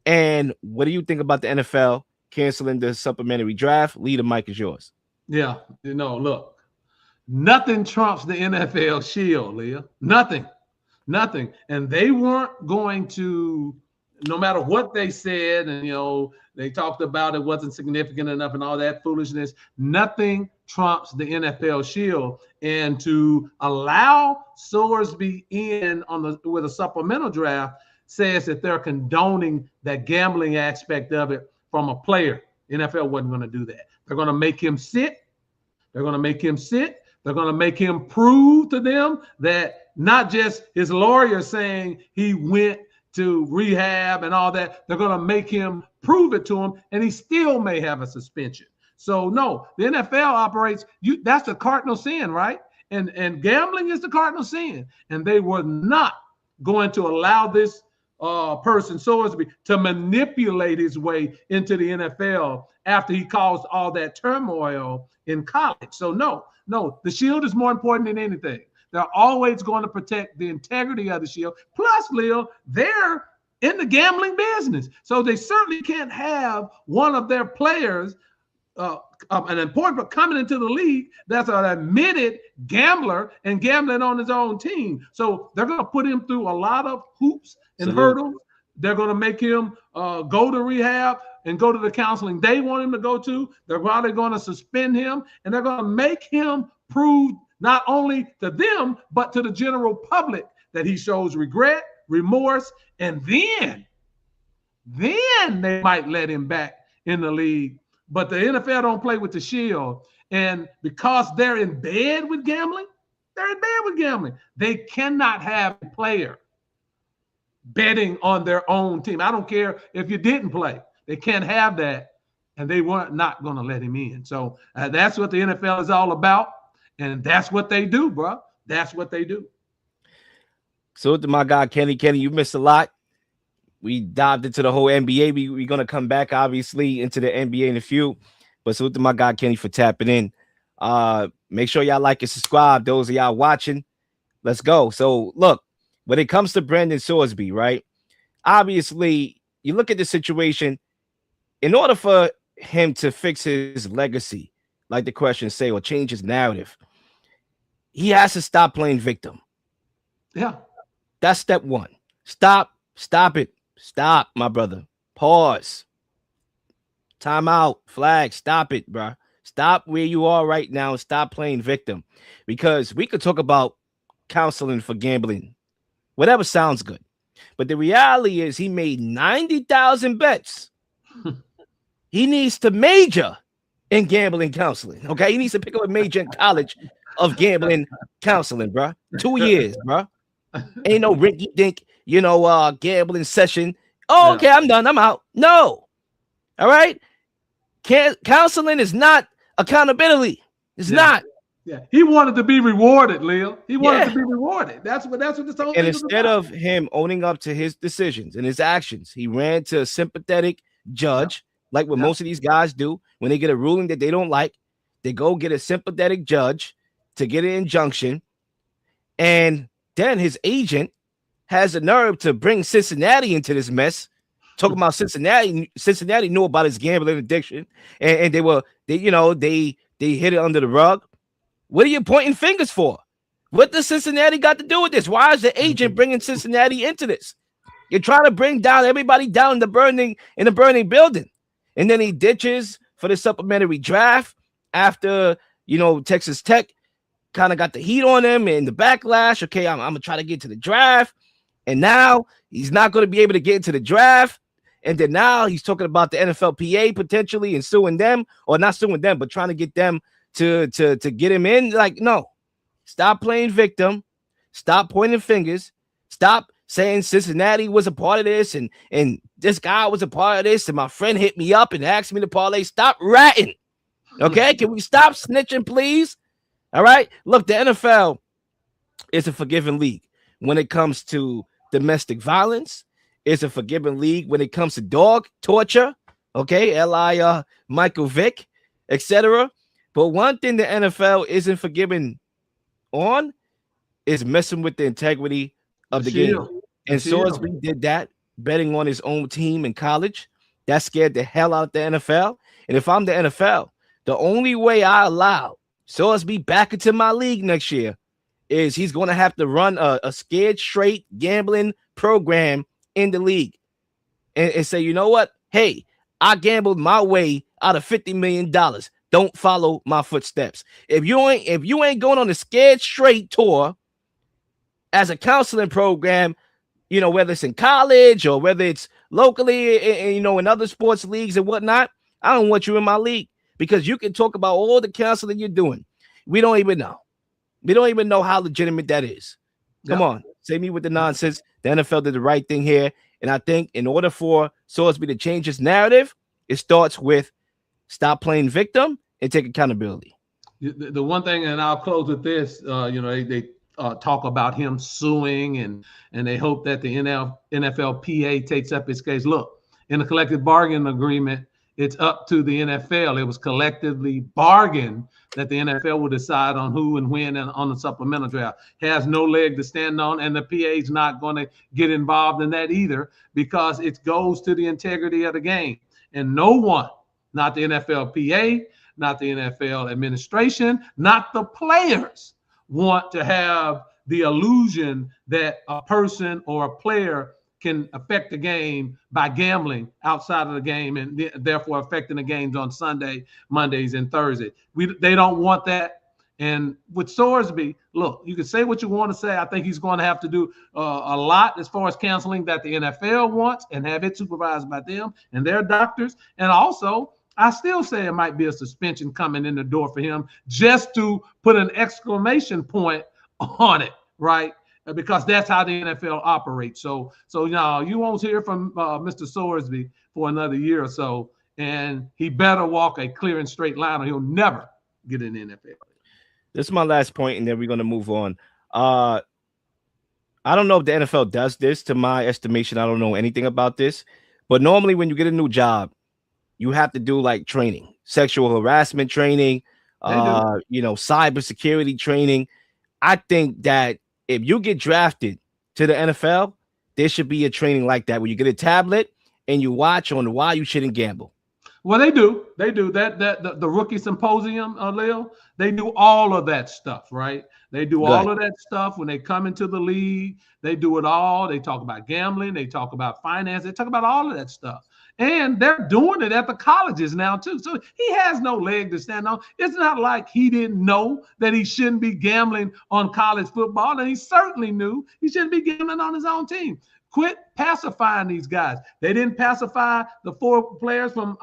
And what do you think about the NFL canceling the supplementary draft? Lee, the mic is yours. Yeah. You know, look, nothing trumps the NFL shield, Leah. Nothing. And they weren't going to no matter what they said, and they talked about it wasn't significant enough and all that foolishness, nothing trumps the NFL Shield. And to allow Sorsby in with a supplemental draft says that they're condoning that gambling aspect of it from a player. NFL wasn't going to do that. They're going to make him sit. They're going to make him sit. They're going to make him prove to them that not just his lawyer saying he went to rehab and all that. They're going to make him prove it to him, and he still may have a suspension. So, no, the NFL operates, that's the cardinal sin, right? And gambling is the cardinal sin. And they were not going to allow this person, Sorsby, to manipulate his way into the NFL after he caused all that turmoil in college. So, no, the Shield is more important than anything. They're always going to protect the integrity of the Shield. Plus, Leel, they're in the gambling business. So they certainly can't have one of their players, an important coming into the league that's an admitted gambler and gambling on his own team. So they're going to put him through a lot of hoops and hurdles. They're going to make him go to rehab and go to the counseling they want him to go to. They're probably going to suspend him, and they're going to make him prove not only to them, but to the general public that he shows regret, remorse, and then they might let him back in the league. But the NFL don't play with the Shield. And because they're in bed with gambling, they cannot have a player betting on their own team. I don't care if you didn't play. They can't have that, and they weren't not going to let him in. So that's what the NFL is all about, and that's what they do, bro. That's what they do. So to my guy, Kenny, you missed a lot. We dived into the whole NBA. We're going to come back, obviously, into the NBA in a few. But salute to my guy, Kenny, for tapping in. Make sure y'all like and subscribe. Those of y'all watching, let's go. So, look, when it comes to Brandon Sorsby, right, obviously, you look at the situation. In order for him to fix his legacy, like the questions say, or change his narrative, he has to stop playing victim. Yeah. That's step one. Stop it. Stop, my brother. Pause. Time out. Flag. Stop it, bro. Stop where you are right now and stop playing victim. Because we could talk about counseling for gambling, whatever sounds good. But the reality is he made 90,000 bets. He needs to major in gambling counseling. Okay. He needs to pick up a major in college of gambling counseling, bro. 2 years, bro. Ain't no rinky dink, gambling session. Oh, okay, I'm done. I'm out. No. All right. Counseling is not accountability. It's not. Yeah, he wanted to be rewarded, Leel. He wanted to be rewarded. That's what this whole thing And was instead about. of him owning up to his decisions and his actions, he ran to a sympathetic judge, like what most of these guys do. When they get a ruling that they don't like, they go get a sympathetic judge to get an injunction. And then his agent has the nerve to bring Cincinnati into this mess. Talking about Cincinnati knew about his gambling addiction, and they hid it under the rug. What are you pointing fingers for? What does Cincinnati got to do with this? Why is the agent bringing Cincinnati into this? You're trying to bring down everybody down in the burning building, and then he ditches for the supplementary draft after Texas Tech kind of got the heat on him and the backlash. Okay, I'm gonna try to get to the draft, and now he's not going to be able to get into the draft. And then now he's talking about the NFLPA potentially and suing them, or not suing them, but trying to get them to get him in. Like, no, stop playing victim. Stop pointing fingers. Stop saying Cincinnati was a part of this and this guy was a part of this and my friend hit me up and asked me to parlay. Stop ratting. Okay, can we stop snitching, please? All right. Look, the NFL is a forgiving league when it comes to domestic violence. It's a forgiving league when it comes to dog torture. Okay, Michael Vick, etc. But one thing the NFL isn't forgiving on is messing with the integrity of the game. And Sorsby did that, betting on his own team in college. That scared the hell out of the NFL. And if I'm the NFL, the only way I allow Sorsby back into my league next year is he's going to have to run a scared straight gambling program in the league. and say, you know what? Hey, I gambled my way out of $50 million. Don't follow my footsteps. If you ain't going on the Scared Straight tour as a counseling program, you know, whether it's in college or whether it's locally, you know, in other sports leagues and whatnot, I don't want you in my league because you can talk about all the counseling you're doing. We don't even know. We don't even know how legitimate that is. Come on, save me with the nonsense. The NFL did the right thing here. And I think in order for Sorsby to change his narrative, it starts with stop playing victim and take accountability. The one thing, and I'll close with this, you know, they talk about him suing and they hope that the NFLPA takes up his case. Look, in the collective bargaining agreement, it's up to the NFL. It was collectively bargained that the NFL will decide on who and when and on the supplemental draft. Has no leg to stand on, and the PA is not going to get involved in that either because it goes to the integrity of the game. And no one, not the NFLPA, not the NFL administration, not the players, want to have the illusion that a person or a player can affect the game by gambling outside of the game and therefore affecting the games on Sunday, Mondays, and Thursdays. They don't want that. And with Sorsby, look, you can say what you want to say. I think he's going to have to do a lot as far as counseling that the NFL wants and have it supervised by them and their doctors. And also, I still say it might be a suspension coming in the door for him just to put an exclamation point on it, right? Because that's how the NFL operates. So you know, you won't hear from Mr. Sorsby for another year or so, and he better walk a clear and straight line or he'll never get in the NFL. This is my last point, and then we're going to move on. I don't know if the NFL does this. To my estimation, I don't know anything about this. But normally when you get a new job, you have to do like training, sexual harassment training, you know, cybersecurity training. I think that if you get drafted to the NFL, there should be a training like that where you get a tablet and you watch on why you shouldn't gamble. Well, they do. They do that. The rookie symposium, Leel, they do all of that stuff, right? They do all of that stuff when they come into the league. They do it all. They talk about gambling. They talk about finance. They talk about all of that stuff. And they're doing it at the colleges now, too. So he has no leg to stand on. It's not like he didn't know that he shouldn't be gambling on college football. And he certainly knew he shouldn't be gambling on his own team. Quit pacifying these guys. They didn't pacify the 4 players from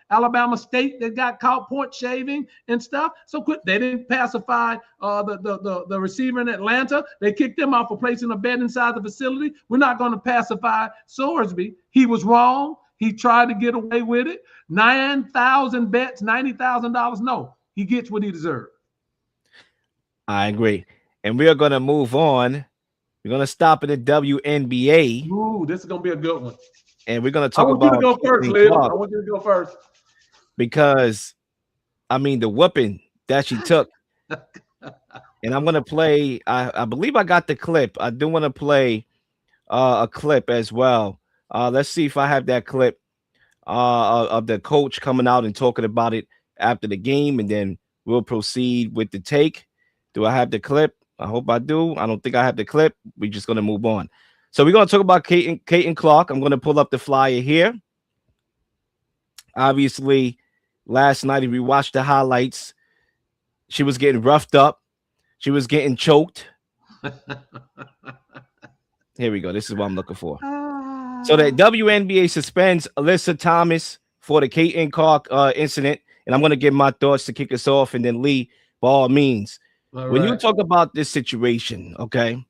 Alabama State that got caught point shaving and stuff. So quit. They didn't pacify the receiver in Atlanta. They kicked him off for placing a bet inside the facility. We're not going to pacify Sorsby. He was wrong. He tried to get away with it. 9,000 bets, $90,000. No, he gets what he deserves. I agree. And we are going to move on. We're going to stop at the WNBA. Ooh, this is going to be a good one. And we're going to talk about. I want you to go first, Leel. I want you to go first. Because, I mean, the whooping that she took. And I'm going to play. I believe I got the clip. I do want to play a clip as well. Let's see if I have that clip of the coach coming out and talking about it after the game, and then we'll proceed with the take. Do I have the clip? I hope I do. I don't think I have the clip. We're just going to move on. So we're going to talk about Caitlin Clark. I'm going to pull up the flyer here. Obviously, last night, if we watched the highlights, she was getting roughed up. She was getting choked. Here we go. This is what I'm looking for. So the WNBA suspends Alyssa Thomas for the Caitlin Clark incident. And I'm going to give my thoughts to kick us off. And then Lee, by all means. When you talk about this situation, okay,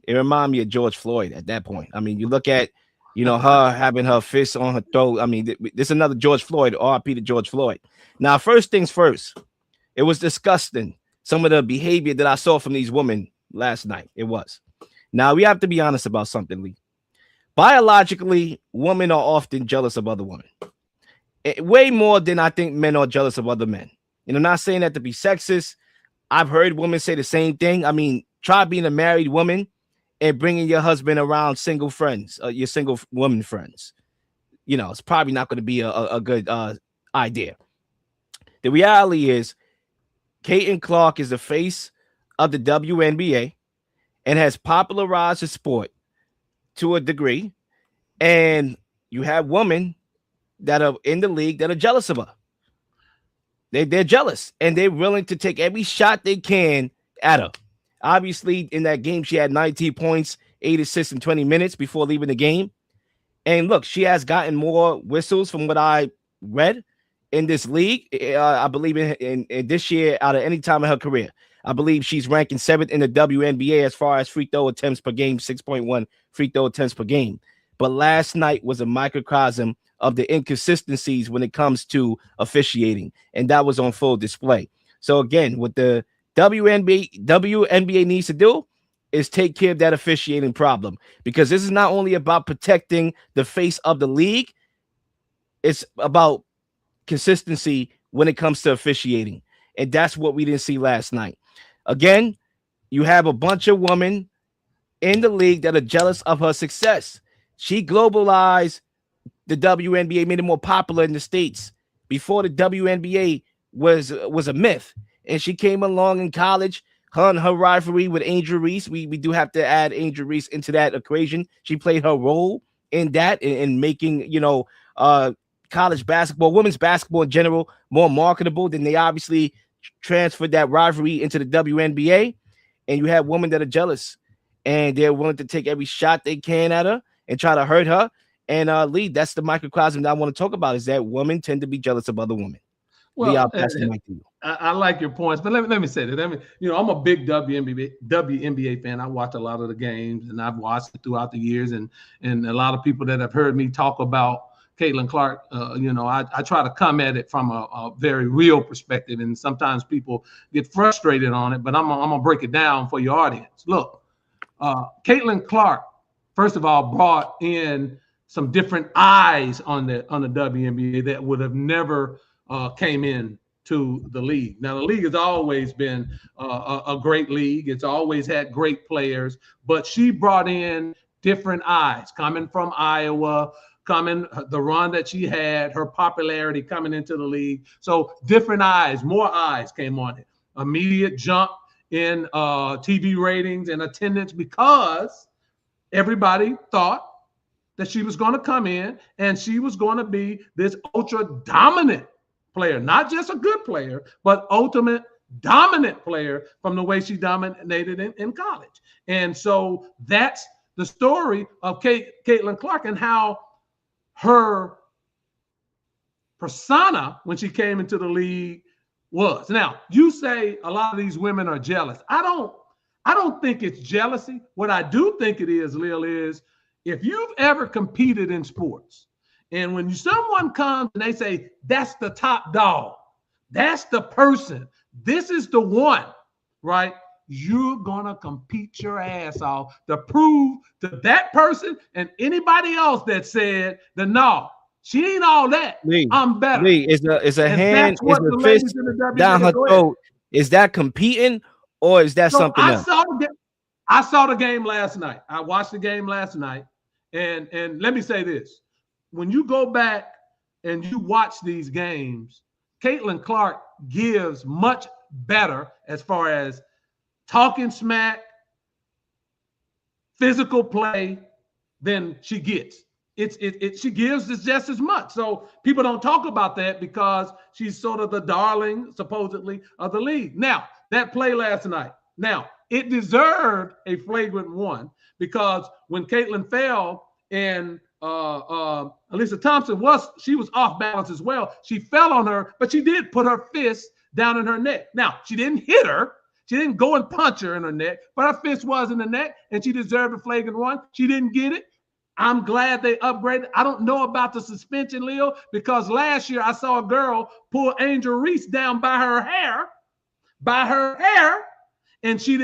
it reminds me of George Floyd at that point. I mean, you look at, you know, her having her fist on her throat. I mean, this is another George Floyd, RP to George Floyd. Now, first things first, it was disgusting. Some of the behavior that I saw from these women last night. It was. Now, we have to be honest about something, Lee. Biologically, women are often jealous of other women. Way more than I think men are jealous of other men. And I'm not saying that to be sexist. I've heard women say the same thing. I mean, try being a married woman and bringing your husband around single friends, your single woman friends. You know, it's probably not going to be a good idea. The reality is, Caitlin Clark is the face of the WNBA and has popularized the sport to a degree. And you have women that are in the league that are jealous of her. They're jealous and they're willing to take every shot they can at her. Obviously, in that game, she had 19 points, 8 assists in 20 minutes before leaving the game. And look, she has gotten more whistles from what I read in this league. I believe in this year out of any time in her career. I believe she's ranking 7th in the WNBA as far as free throw attempts per game, 6.1 free throw attempts per game. But last night was a microcosm of the inconsistencies when it comes to officiating, and that was on full display. So again, what the WNBA needs to do is take care of that officiating problem, because this is not only about protecting the face of the league, it's about consistency when it comes to officiating. And that's what we didn't see last night. Again, you have a bunch of women in the league that are jealous of her success. She globalized the WNBA, made it more popular in the States before the WNBA was a myth. And she came along in college. Her rivalry with Angel Reese, we do have to add Angel Reese into that equation. She played her role in that, in making, college basketball, women's basketball in general, more marketable. Then they obviously transferred that rivalry into the WNBA. And you have women that are jealous and they're willing to take every shot they can at her and try to hurt her. And Lee, that's the microcosm that I want to talk about, is that women tend to be jealous of other women. Well, Lee, I'll pass the mic to you. I like your points, but let me say that. I'm a big WNBA fan. I watch a lot of the games, and I've watched it throughout the years. And a lot of people that have heard me talk about Caitlin Clark, I try to come at it from a very real perspective, and sometimes people get frustrated on it. But I'm gonna break it down for your audience. Look, Caitlin Clark, first of all, brought in some different eyes on the WNBA that would have never came in to the league. Now, the league has always been a great league. It's always had great players, but she brought in different eyes coming from Iowa, the run that she had, her popularity coming into the league. So different eyes, more eyes came on it. Immediate jump in TV ratings and attendance, because everybody thought that she was going to come in and she was going to be this ultra dominant player, not just a good player, but ultimate dominant player from the way she dominated in college. And so that's the story of Caitlin Clark and how her persona when she came into the league was. Now, you say a lot of these women are jealous. I don't think it's jealousy. What I do think it is, Leel, is if you've ever competed in sports, and when someone comes and they say, that's the top dog, that's the person, this is the one, right? You're going to compete your ass off to prove to that person and anybody else that said, no, she ain't all that. Lee, I'm better. Lee, is a hand, is a fist down her throat. Is that competing, or is that something else? I saw the game last night. I watched the game last night. And let me say this. When you go back and you watch these games, Caitlin Clark gives much better as far as talking smack, physical play than she gets. She gives this just as much. So people don't talk about that because she's sort of the darling, supposedly, of the league. Now, that play last night. Now, it deserved a flagrant one, because when Caitlin fell and Alyssa Thompson she was off balance as well. She fell on her, but she did put her fist down in her neck. Now, she didn't hit her. She didn't go and punch her in her neck, but her fist was in the neck, and she deserved a flagrant one. She didn't get it. I'm glad they upgraded. I don't know about the suspension, Leo, because last year I saw a girl pull Angel Reese down by her hair, and she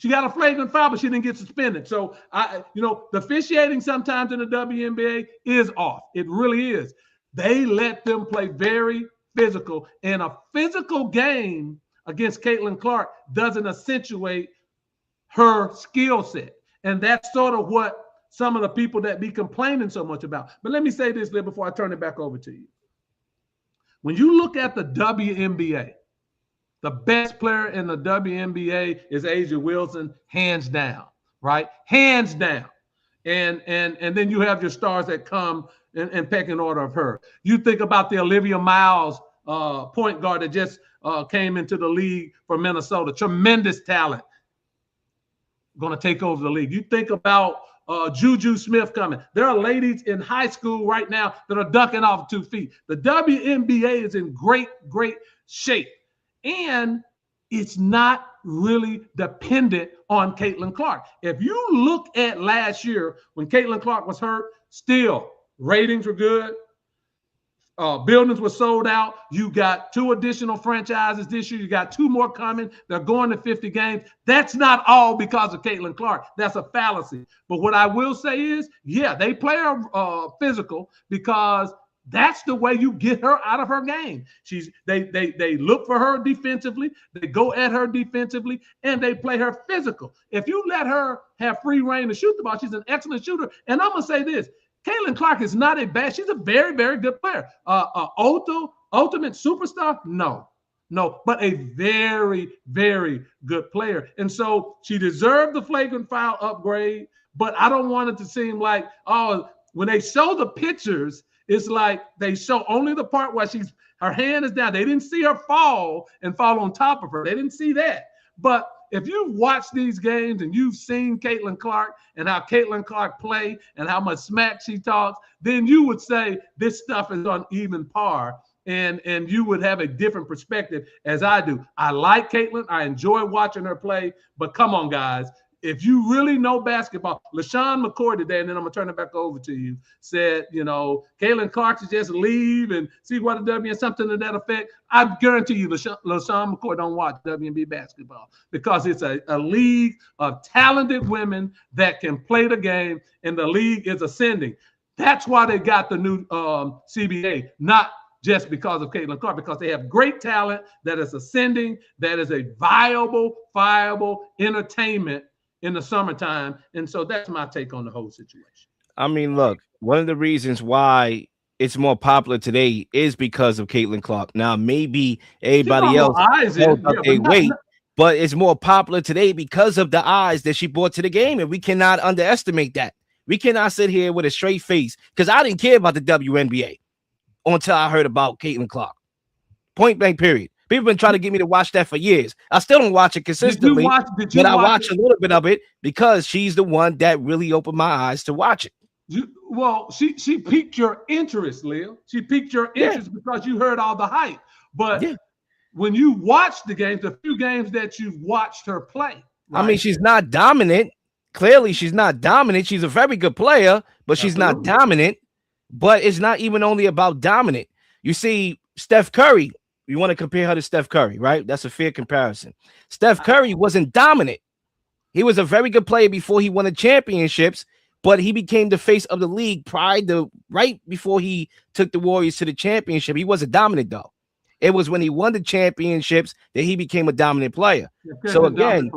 got a flagrant foul, but she didn't get suspended. So the officiating sometimes in the WNBA is off. It really is. They let them play very physical, and a physical game against Caitlin Clark doesn't accentuate her skill set. And that's sort of what some of the people that be complaining so much about. But let me say this, Liv, before I turn it back over to you. When you look at the WNBA, the best player in the WNBA is A'ja Wilson, hands down, right? Hands down. And then you have your stars that come in pecking order of her. You think about the Olivia Miles point guard that just came into the league for Minnesota. Tremendous talent. Going to take over the league. You think about Juju Smith coming. There are ladies in high school right now that are dunking off 2 feet. The WNBA is in great shape. And it's not really dependent on Caitlin Clark. If you look at last year when Caitlin Clark was hurt, still ratings were good. Buildings were sold out. You got 2 additional franchises this year. You got 2 more coming. They're going to 50 games. That's not all because of Caitlin Clark. That's a fallacy. But what I will say is, yeah, they play her physical because that's the way you get her out of her game. They look for her defensively. They go at her defensively, and they play her physical. If you let her have free reign to shoot the ball, she's an excellent shooter. And I'm going to say this. Caitlin Clark is not a bad. She's a very, very good player. Ultimate superstar? No, but a very, very good player. And so she deserved the flagrant foul upgrade, but I don't want it to seem like, oh, when they show the pictures, it's like they show only the part where her hand is down. They didn't see her fall on top of her. They didn't see that. But if you've watched these games and you've seen Caitlin Clark and how Caitlin Clark play and how much smack she talks, then you would say this stuff is on even par, and you would have a different perspective as I do. I like Caitlin. I enjoy watching her play, but come on, guys. If you really know basketball, LaShawn McCoy today, and then I'm going to turn it back over to you, said, Caitlin Clark should just leave and see what the W and something to that effect. I guarantee you LaShawn McCoy don't watch WNBA basketball because it's a league of talented women that can play the game, and the league is ascending. That's why they got the new CBA, not just because of Caitlin Clark, because they have great talent that is ascending, that is a viable entertainment in the summertime. And so that's my take on the whole situation. I mean, look, one of the reasons why it's more popular today is because of Caitlin Clark. Now, maybe everybody else held up their weight, but it's more popular today because of the eyes that she brought to the game, and we cannot underestimate that. We cannot sit here with a straight face, because I didn't care about the WNBA until I heard about Caitlin Clark. Point blank, period. People have been trying to get me to watch that for years. I still don't watch it consistently, but I watch a little bit of it because she's the one that really opened my eyes to watch it. She piqued your interest, Leel. She piqued your interest because you heard all the hype. But when you watch the games, the few games that you've watched her play, right? I mean, she's not dominant. Clearly, she's not dominant. She's a very good player, but she's not dominant. But it's not even only about dominant. You see, Steph Curry, you want to compare her to Steph Curry, right? That's a fair comparison. Steph Curry wasn't dominant. He was a very good player before he won the championships, but he became the face of the league right before he took the Warriors to the championship. He wasn't dominant, though. It was when he won the championships that he became a dominant player. So again,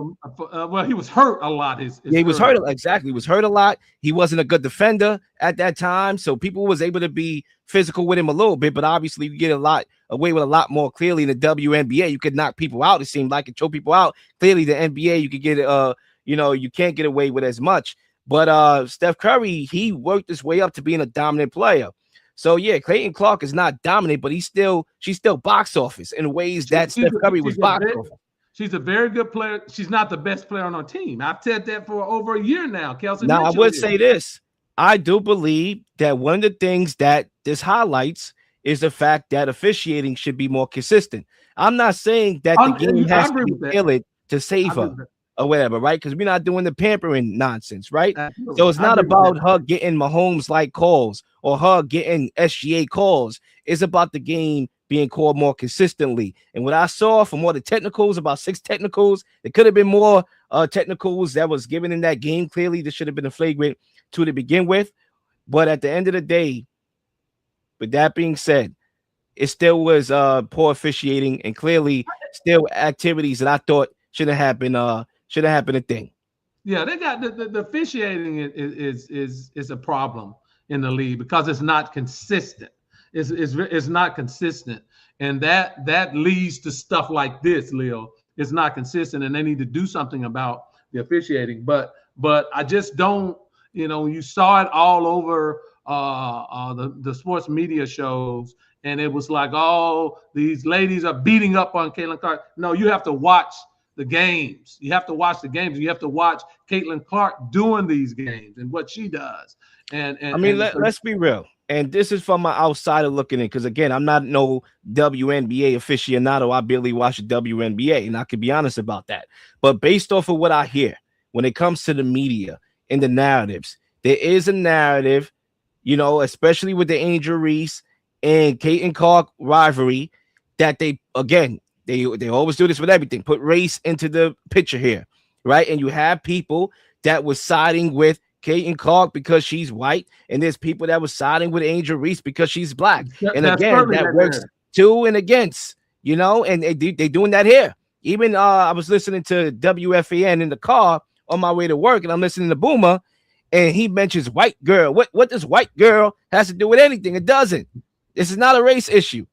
he was hurt a lot. He was hurt. Exactly. He was hurt a lot. He wasn't a good defender at that time. So people was able to be physical with him a little bit, but obviously you get away with a lot more clearly in the WNBA. You could knock people out. It seemed like it, choke people out. Clearly the NBA, you could get, you can't get away with as much. But Steph Curry, he worked his way up to being a dominant player. So yeah, Caitlin Clark is not dominant, but she's still box office in ways that Steph Curry was box office. She's a very good player. She's not the best player on our team. I've said that for over a year now. Kelsey. Now I would say this. I do believe that one of the things that this highlights is the fact that officiating should be more consistent. I'm not saying that the game has to be tailored to save her or whatever, right? Because we're not doing the pampering nonsense, right? Absolutely. So it's not about her getting Mahomes-like calls or her getting SGA calls. It's about the game being called more consistently. And what I saw from all the technicals, about 6 technicals, there could have been more technicals that was given in that game. Clearly, this should have been a flagrant 2 to begin with. But at the end of the day, with that being said, it still was poor officiating and clearly still activities that I thought should have happened a thing. Yeah, they got the officiating is a problem in the league because it's not consistent. It's not consistent, and that leads to stuff like this, Leel. It's not consistent, and they need to do something about the officiating. But I just don't. You saw it all over the sports media shows, and it was like, oh, these ladies are beating up on Caitlin Clark. No, you have to watch the games. You have to watch the games. You have to watch Caitlin Clark doing these games and what she does. And I mean, let's be real. And this is from my outsider looking in, because again, I'm not no WNBA aficionado. I barely watch the WNBA, and I can be honest about that. But based off of what I hear, when it comes to the media and the narratives, there is a narrative, especially with the Angel Reese and Caitlin Clark rivalry, that they always do this with everything. Put race into the picture here, right? And you have people that was siding with Caitlin Clark because she's white, and there's people that was siding with Angel Reese because she's black. And again, that works two and against, and they doing that here. Even I was listening to WFAN in the car on my way to work, and I'm listening to Boomer, and he mentions white girl. What does white girl has to do with anything? It doesn't. This is not a race issue.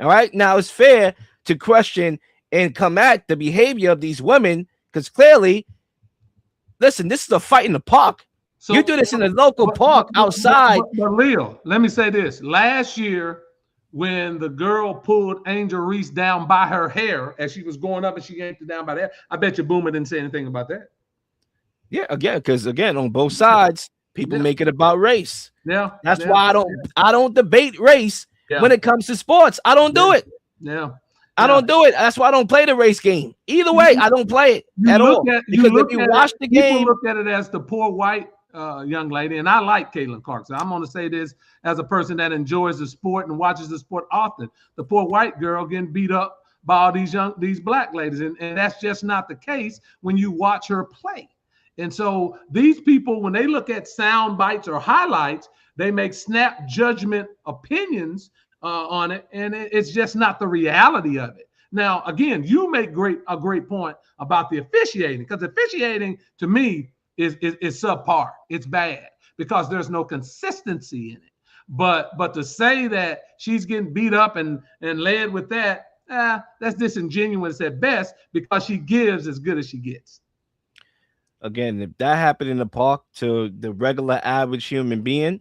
All right. Now it's fair to question and come at the behavior of these women, because clearly, listen, this is a fight in the park. So, you do this in a local park outside. But Leel, let me say this. Last year, when the girl pulled Angel Reese down by her hair as she was going up and she yanked it down by the hair, I bet you Boomer didn't say anything about that. Yeah, again, because on both sides, people make it about race. Yeah. That's why I don't debate race when it comes to sports. I don't do it. Yeah. I don't do it. That's why I don't play the race game. Either way, I don't play it at all. Because if you watch the game, people look at it as the poor white young lady, and I like Caitlin Clark. So I'm going to say this as a person that enjoys the sport and watches the sport often. The poor white girl getting beat up by all these black ladies, and that's just not the case when you watch her play. And so these people, when they look at sound bites or highlights, they make snap judgment opinions on it, and it's just not the reality of it. Now, again, you make a great point about the officiating, because officiating to me is subpar. It's bad because there's no consistency in it. But to say that she's getting beat up and led with that, that's disingenuous at best, because she gives as good as she gets. Again, if that happened in the park to the regular average human being,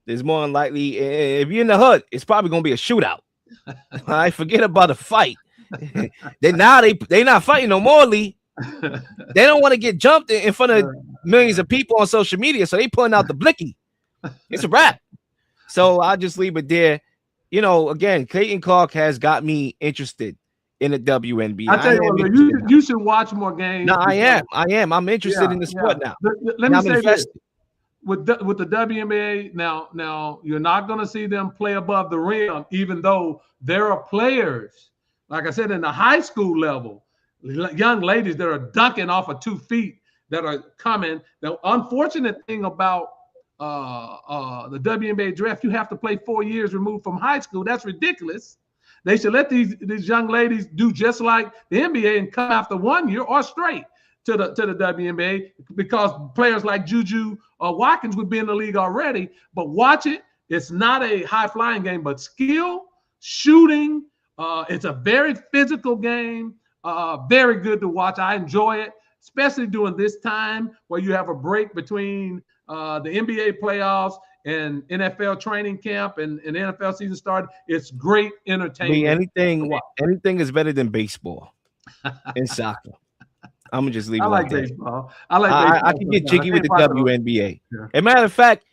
there's more than likely, if you're in the hood, it's probably going to be a shootout. All right, forget about a fight. They not fighting no more, Lee. They don't want to get jumped in front of millions of people on social media, so they pulling out the blicky. It's a wrap. So I'll just leave it there. Again, Caitlin Clark has got me interested in the WNBA. I tell you, you should watch more games. No, I am. I'm interested in the sport now. Let me say this. With the WNBA, now you're not going to see them play above the rim, even though there are players, like I said, in the high school level, young ladies that are dunking off of 2 feet that are coming. The unfortunate thing about the WNBA draft, you have to play 4 years removed from high school. That's ridiculous. They should let these young ladies do just like the NBA and come after 1 year or straight to the WNBA, because players like Juju Watkins would be in the league already. But watch it. It's not a high-flying game, but skill, shooting. It's a very physical game. Very good to watch. I enjoy it, especially during this time where you have a break between the NBA playoffs and NFL training camp and NFL season started. It's great entertainment. Anything is better than baseball and soccer. I'm gonna just leave it like that. Baseball. I like baseball. I can get jiggy with the WNBA. Yeah. As a matter of fact,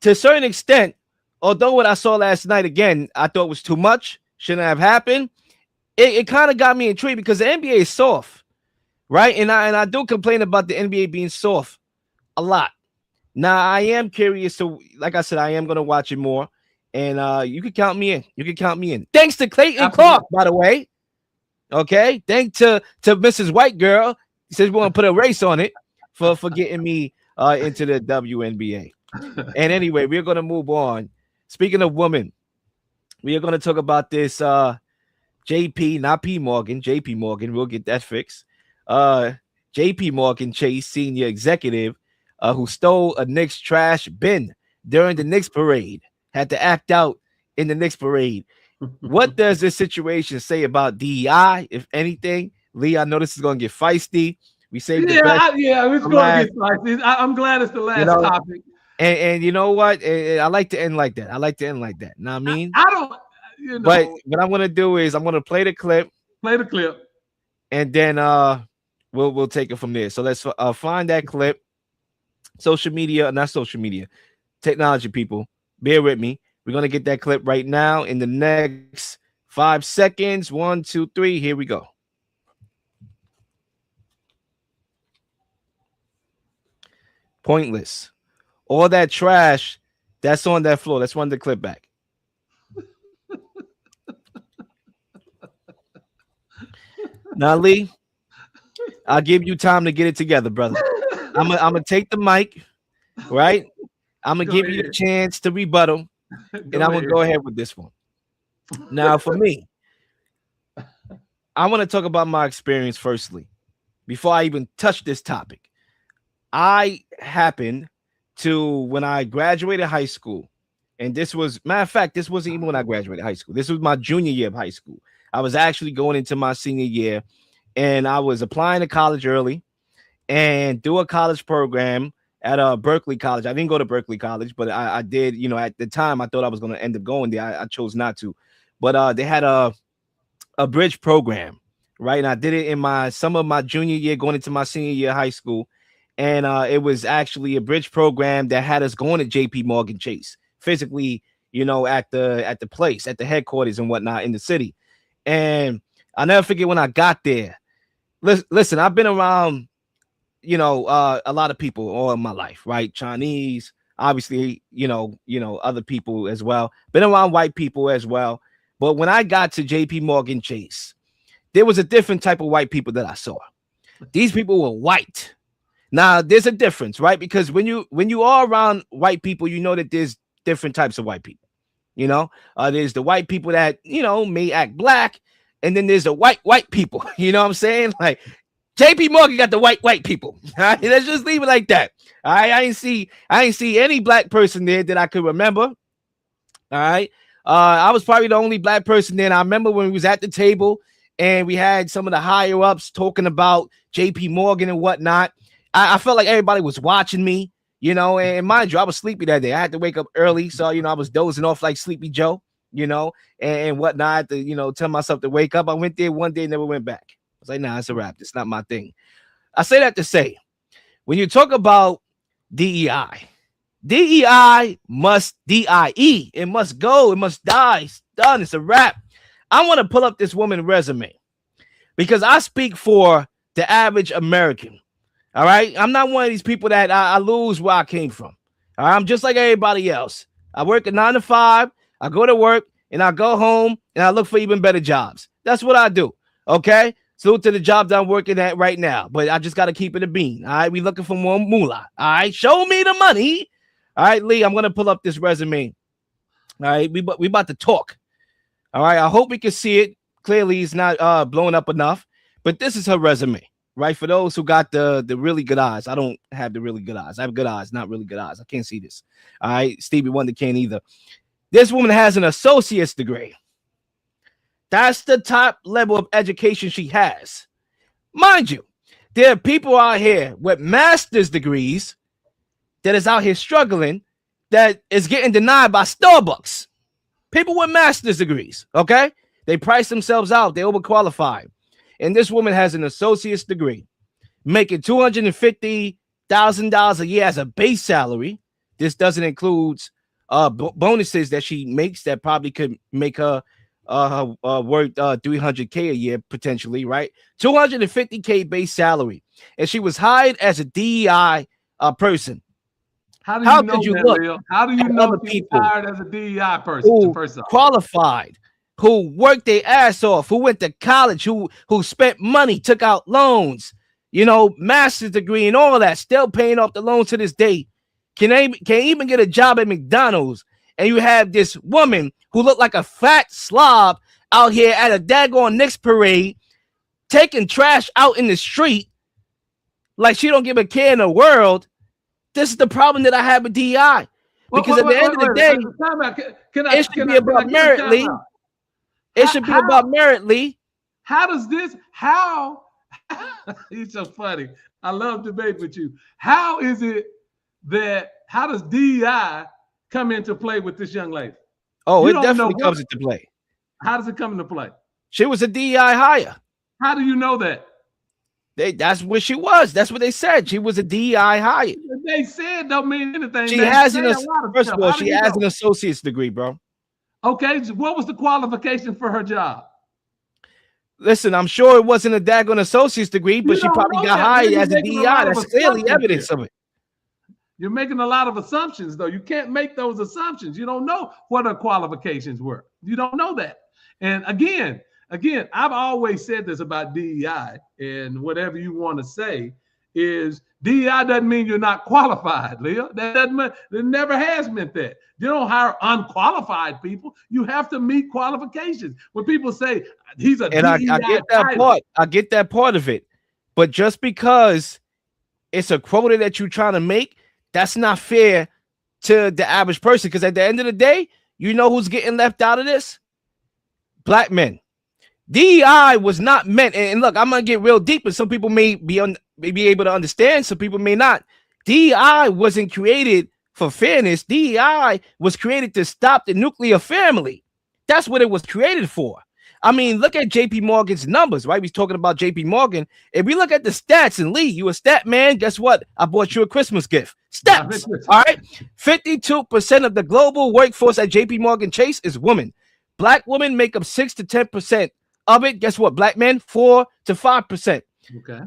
to a certain extent, although what I saw last night, again, I thought was too much, shouldn't have happened. It kind of got me intrigued because the NBA is soft, right? And I do complain about the NBA being soft a lot. Now, I am curious. So, like I said, I am going to watch it more. And you can count me in. Thanks to Caitlin Clark, by the way. Okay? Thanks to Mrs. White Girl. He says we want to put a race on it for getting me into the WNBA. And anyway, we're going to move on. Speaking of women, we are going to talk about this JP, not P. Morgan, JP Morgan. We'll get that fixed. JP Morgan Chase, senior executive, who stole a Knicks trash bin during the Knicks parade, had to act out in the Knicks parade. What does this situation say about DEI, if anything? Lee, I know this is going to get feisty. We saved the best. It's going to get spicy. I'm glad it's the last topic. And you know what? I like to end like that. I like to end like that. Know what I mean? I don't. But what I'm gonna do is I'm gonna play the clip. And then we'll take it from there. So let's find that clip. Social media, not social media, technology people. Bear with me. We're gonna get that clip right now in the next 5 seconds. 1, 2, 3. Here we go. Pointless. All that trash that's on that floor. Let's run the clip back. Now, Lee, I'll give you time to get it together, brother. I'm gonna take the mic, right? I'm gonna give you the chance to rebuttal, and I'm gonna go ahead with this one. Now, for me, I want to talk about my experience firstly, before I even touch this topic. I happened to, when I graduated high school, and this was, matter of fact, this wasn't even when I graduated high school. This was my junior year of high school. I was actually going into my senior year, and I was applying to college early and do a college program at Berkeley College. I didn't go to Berkeley College, but I did, at the time I thought I was going to end up going there. I chose not to, but they had a bridge program, right? And I did it in my summer of my junior year going into my senior year of high school. And it was actually a bridge program that had us going to JP Morgan Chase physically, at the place, at the headquarters and whatnot in the city. And I'll never forget when I got there. Listen, I've been around, a lot of people all in my life, right? Chinese, obviously, other people as well. Been around white people as well. But when I got to JP Morgan Chase, there was a different type of white people that I saw. These people were white. Now, there's a difference, right? Because when you are around white people, you know that there's different types of white people. There's the white people that, may act black, and then there's the white people. You know what I'm saying? Like JP Morgan got the white people. All right? Let's just leave it like that. All right. I ain't see any black person there that I could remember. All right. I was probably the only black person there. And I remember when we was at the table and we had some of the higher ups talking about JP Morgan and whatnot. I felt like everybody was watching me, and mind you, I was sleepy that day. I had to wake up early. So, I was dozing off like Sleepy Joe, and whatnot. I had to, tell myself to wake up. I went there one day, never went back. I was like, nah, it's a wrap. It's not my thing. I say that to say, when you talk about DEI must DIE. It must go. It must die. It's done. It's a wrap. I want to pull up this woman's resume because I speak for the average American. All right. I'm not one of these people that I lose where I came from. All right? I'm just like everybody else. I work a 9 to 5. I go to work and I go home and I look for even better jobs. That's what I do. Okay. Salute to the job that I'm working at right now. But I just got to keep it a bean. All right. We looking for more moolah. All right. Show me the money. All right, Lee, I'm going to pull up this resume. All right. We about to talk. All right. I hope we can see it. Clearly, it's not blowing up enough. But this is her resume. Right, for those who got the really good eyes. I don't have the really good eyes. I have good eyes, not really good eyes. I can't see this. All right, Stevie Wonder can't either. This woman has an associate's degree. That's the top level of education she has. Mind you, there are people out here with master's degrees that is out here struggling that is getting denied by Starbucks. People with master's degrees, okay? They price themselves out. They're overqualified. And this woman has an associate's degree, making $250,000 a year as a base salary. This doesn't include bonuses that she makes that probably could make her worth $300K a year potentially, right? $250K base salary, and she was hired as a DEI person. How do you know that, Leel? How do you know she's hired as a DEI person? First off, qualified. Who worked their ass off, who went to college, who spent money, took out loans, master's degree and all of that, still paying off the loans to this day, can even get a job at McDonald's. And you have this woman who looked like a fat slob out here at a daggone Knicks parade, taking trash out in the street like she don't give a care in the world. This is the problem that I have with DEI. Because at the end of the day, it should be about merit, Lee. It should be about merit, Lee. How does this? How He's so funny. I love debate with you. How is it that, how does DEI come into play with this young lady? Oh, You it don't know definitely comes into play. How does it come into play? She was a DEI hire. How do you know that? That's what she was. That's what they said. She was a DEI hire. They said don't mean anything. She They has say an a lot of first stuff. of all, How do she you has know? an associate's degree, bro. Okay, so what was the qualification for her job? Listen, I'm sure it wasn't a daggone associate's degree, but You she don't probably know got that. hired You're as a making a DEI. lot of That's clearly assumptions evidence here. of it. You're making a lot of assumptions, though. You can't make those assumptions. You don't know what her qualifications were. You don't know that. And again, I've always said this about DEI, and whatever you want to say is DEI doesn't mean you're not qualified, Leel. That doesn't mean, it never has meant that. You don't hire unqualified people. You have to meet qualifications. When people say he's a And I DEI get that pilot, part. I get that part of it. But just because it's a quota that you're trying to make, that's not fair to the average person. Because at the end of the day, you know who's getting left out of this? Black men. DEI was not meant, and look, I'm gonna get real deep, and some people may be able to understand, some people may not. DEI wasn't created for fairness. DEI was created to stop the nuclear family. That's what it was created for. I mean, look at JP Morgan's numbers, right? We're talking about JP Morgan. If we look at the stats, and Lee, you a stat man, guess what? I bought you a Christmas gift. Stats. All right. 52% of the global workforce at JP Morgan Chase is women. Black women make up 6 to 10% of it. Guess what? Black men, 4 to 5%. okay.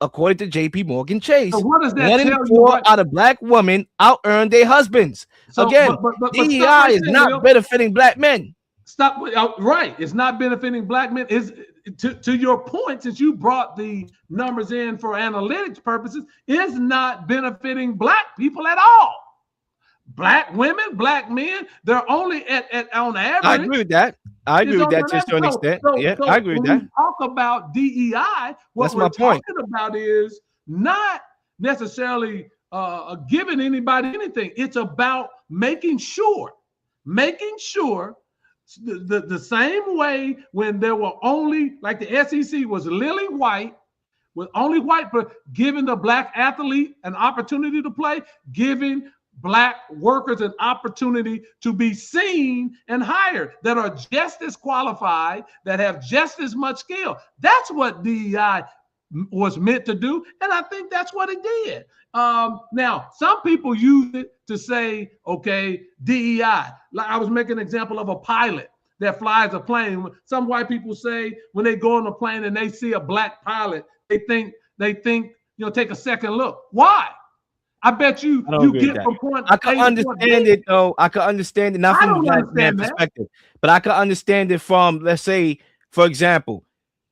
According to JP Morgan Chase. So what does that 1 in tell 4 you? out of black women out-earn their husbands. So, Again, but DEI stop right is there, not Leel. benefiting black men. Stop. Right. It's not benefiting black men. Is to your point, since you brought the numbers in for analytics purposes, is not benefiting black people at all. Black women, black men, they're only at on average. I agree with that. I agree with that to a certain extent. Yeah, I agree with that. When we talk about DEI, what That's we're my point. talking about is not necessarily giving anybody anything. It's about making sure the same way when there were only, like the SEC was lily white, with only white, but giving the black athlete an opportunity to play, giving black workers an opportunity to be seen and hired that are just as qualified, that have just as much skill. That's what DEI was meant to do, and I think that's what it did. Now, some people use it to say, okay, DEI. Like I was making an example of a pilot that flies a plane. Some white people say when they go on a plane and they see a black pilot, they think, take a second look. Why? I bet you get from point I can understand it though. I can understand it not from a black man perspective, but I can understand it from, let's say, for example,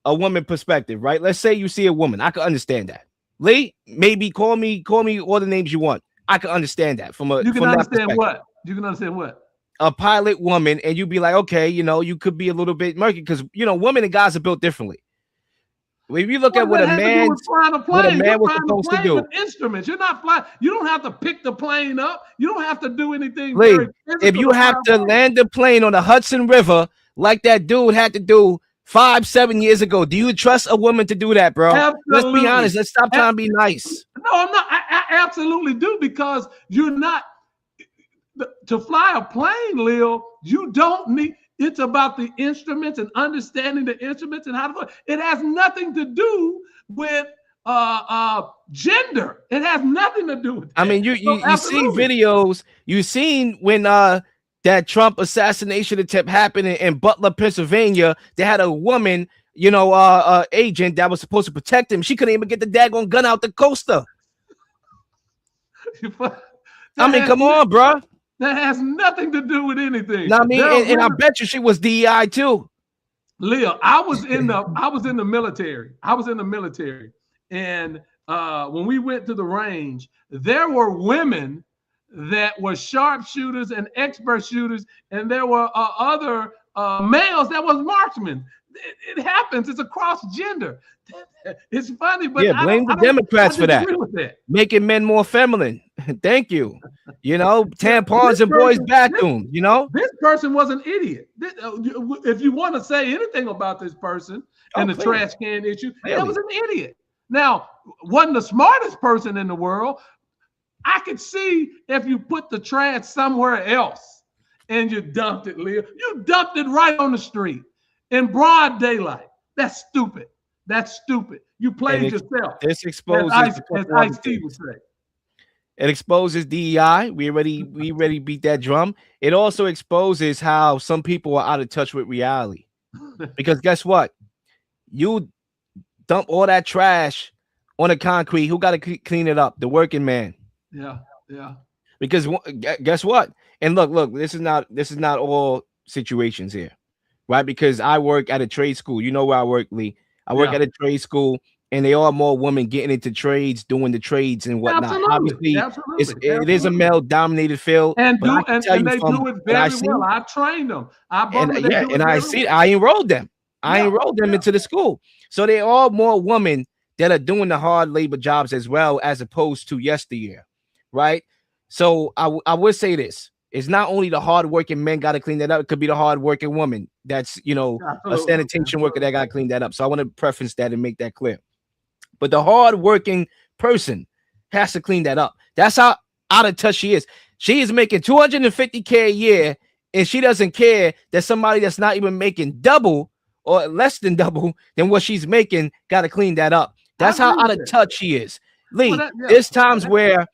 a woman perspective, right? Let's say you see a woman. I can understand that. Lee, maybe call me all the names you want. I can understand that from a. You can understand what? You can understand what? A pilot woman, and you'd be like, okay, you could be a little bit murky because women and guys are built differently. If you look at what a man was supposed to do, instruments. You're not flying. You don't have to pick the plane up. You don't have to do anything. Lee, if you have to land the plane on the Hudson River like that dude had to do 5-7 years ago, do you trust a woman to do that, bro? Absolutely. Let's be honest. Let's stop trying to be nice. No, I'm not. I absolutely do, because you're not to fly a plane, Leel. You don't need. It's about the instruments and understanding the instruments and how to fly. It has nothing to do with gender. It has nothing to do with that. I mean, you see videos. You've seen when that Trump assassination attempt happened in Butler, Pennsylvania. They had a woman, agent that was supposed to protect him. She couldn't even get the daggone gun out the coaster. I mean, come on, bro. That has nothing to do with anything. I mean, and I bet you she was DEI too. Leel, I was in the military. And when we went to the range, there were women that were sharpshooters and expert shooters, and there were other males that was marksmen. It happens. It's across gender. It's funny, but yeah, blame the Democrats for that. Making men more feminine. Thank you. Tampons in boys' bathrooms. This person was an idiot. If you want to say anything about this person and the trash can issue, that was an idiot. Now, wasn't the smartest person in the world. I could see if you put the trash somewhere else and you dumped it, Leel. You dumped it right on the street in broad daylight. That's stupid. That's stupid. You played yourself. This exposes as Ice-T would say. It exposes DEI. We already beat that drum. It also exposes how some people are out of touch with reality. Because guess what? You dump all that trash on the concrete. Who got to clean it up? The working man. Yeah, yeah. Because guess what? And look, this is not all situations here, right? Because I work at a trade school. You know where I work, Lee. I work at a trade school, and they are more women getting into trades, doing the trades and whatnot. Obviously, it is a male-dominated field. And they do it very well. I trained them. I enrolled them. Into the school. So they are more women that are doing the hard labor jobs as well, as opposed to yesteryear, right? So I would say this. It's not only the hardworking men got to clean that up. It could be the hardworking woman that's, a sanitation worker that got to clean that up. So I want to preference that and make that clear. But the hardworking person has to clean that up. That's how out of touch she is. She is making $250K a year, and she doesn't care that somebody that's not even making double or less than double than what she's making got to clean that up. That's how out of touch she is. Lee, there's times where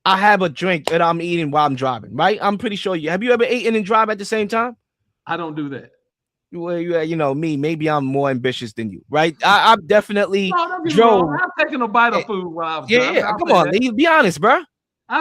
I have a drink that I'm eating while I'm driving, right? I'm pretty sure have you ever eaten and drive at the same time? I don't do that. Well, me, maybe I'm more ambitious than you, right? I've definitely drove. I've taken a bite of food while I was driving. Yeah, come on, Lee, be honest, bro.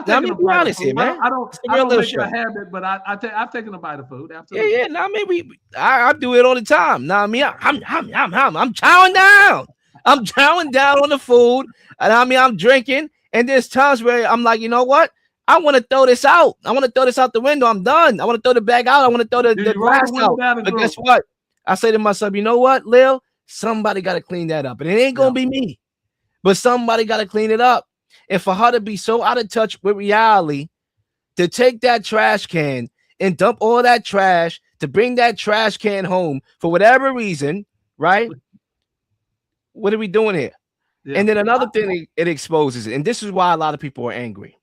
Be honest here, man. I don't make it a habit, but I've taken a bite of food. Absolutely. Yeah. Now maybe I do it all the time. Now I'm chowing down. I'm chowing down on the food, and I'm drinking. And there's times where I'm like, you know what? I want to throw this out. I want to throw this out the window. I'm done. I want to throw the bag out. I want to throw the glass out. But guess what? I say to myself, you know what, Leel? Somebody got to clean that up. And it ain't going to be me. But somebody got to clean it up. And for her to be so out of touch with reality, to take that trash can and dump all that trash, to bring that trash can home for whatever reason, right? What are we doing here? Yeah. And then another thing it exposes, and this is why a lot of people are angry.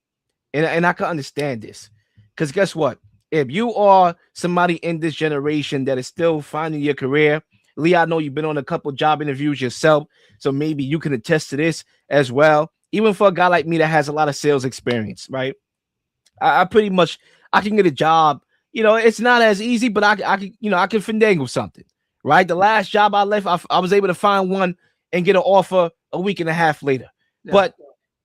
And I can understand this. Because guess what? If you are somebody in this generation that is still finding your career, Lee, I know you've been on a couple job interviews yourself, so maybe you can attest to this as well. Even for a guy like me that has a lot of sales experience, right? I pretty much I can get a job. It's not as easy, but I can finagle something, right? The last job I left, I was able to find one and get an offer a week and a half later. Yeah. But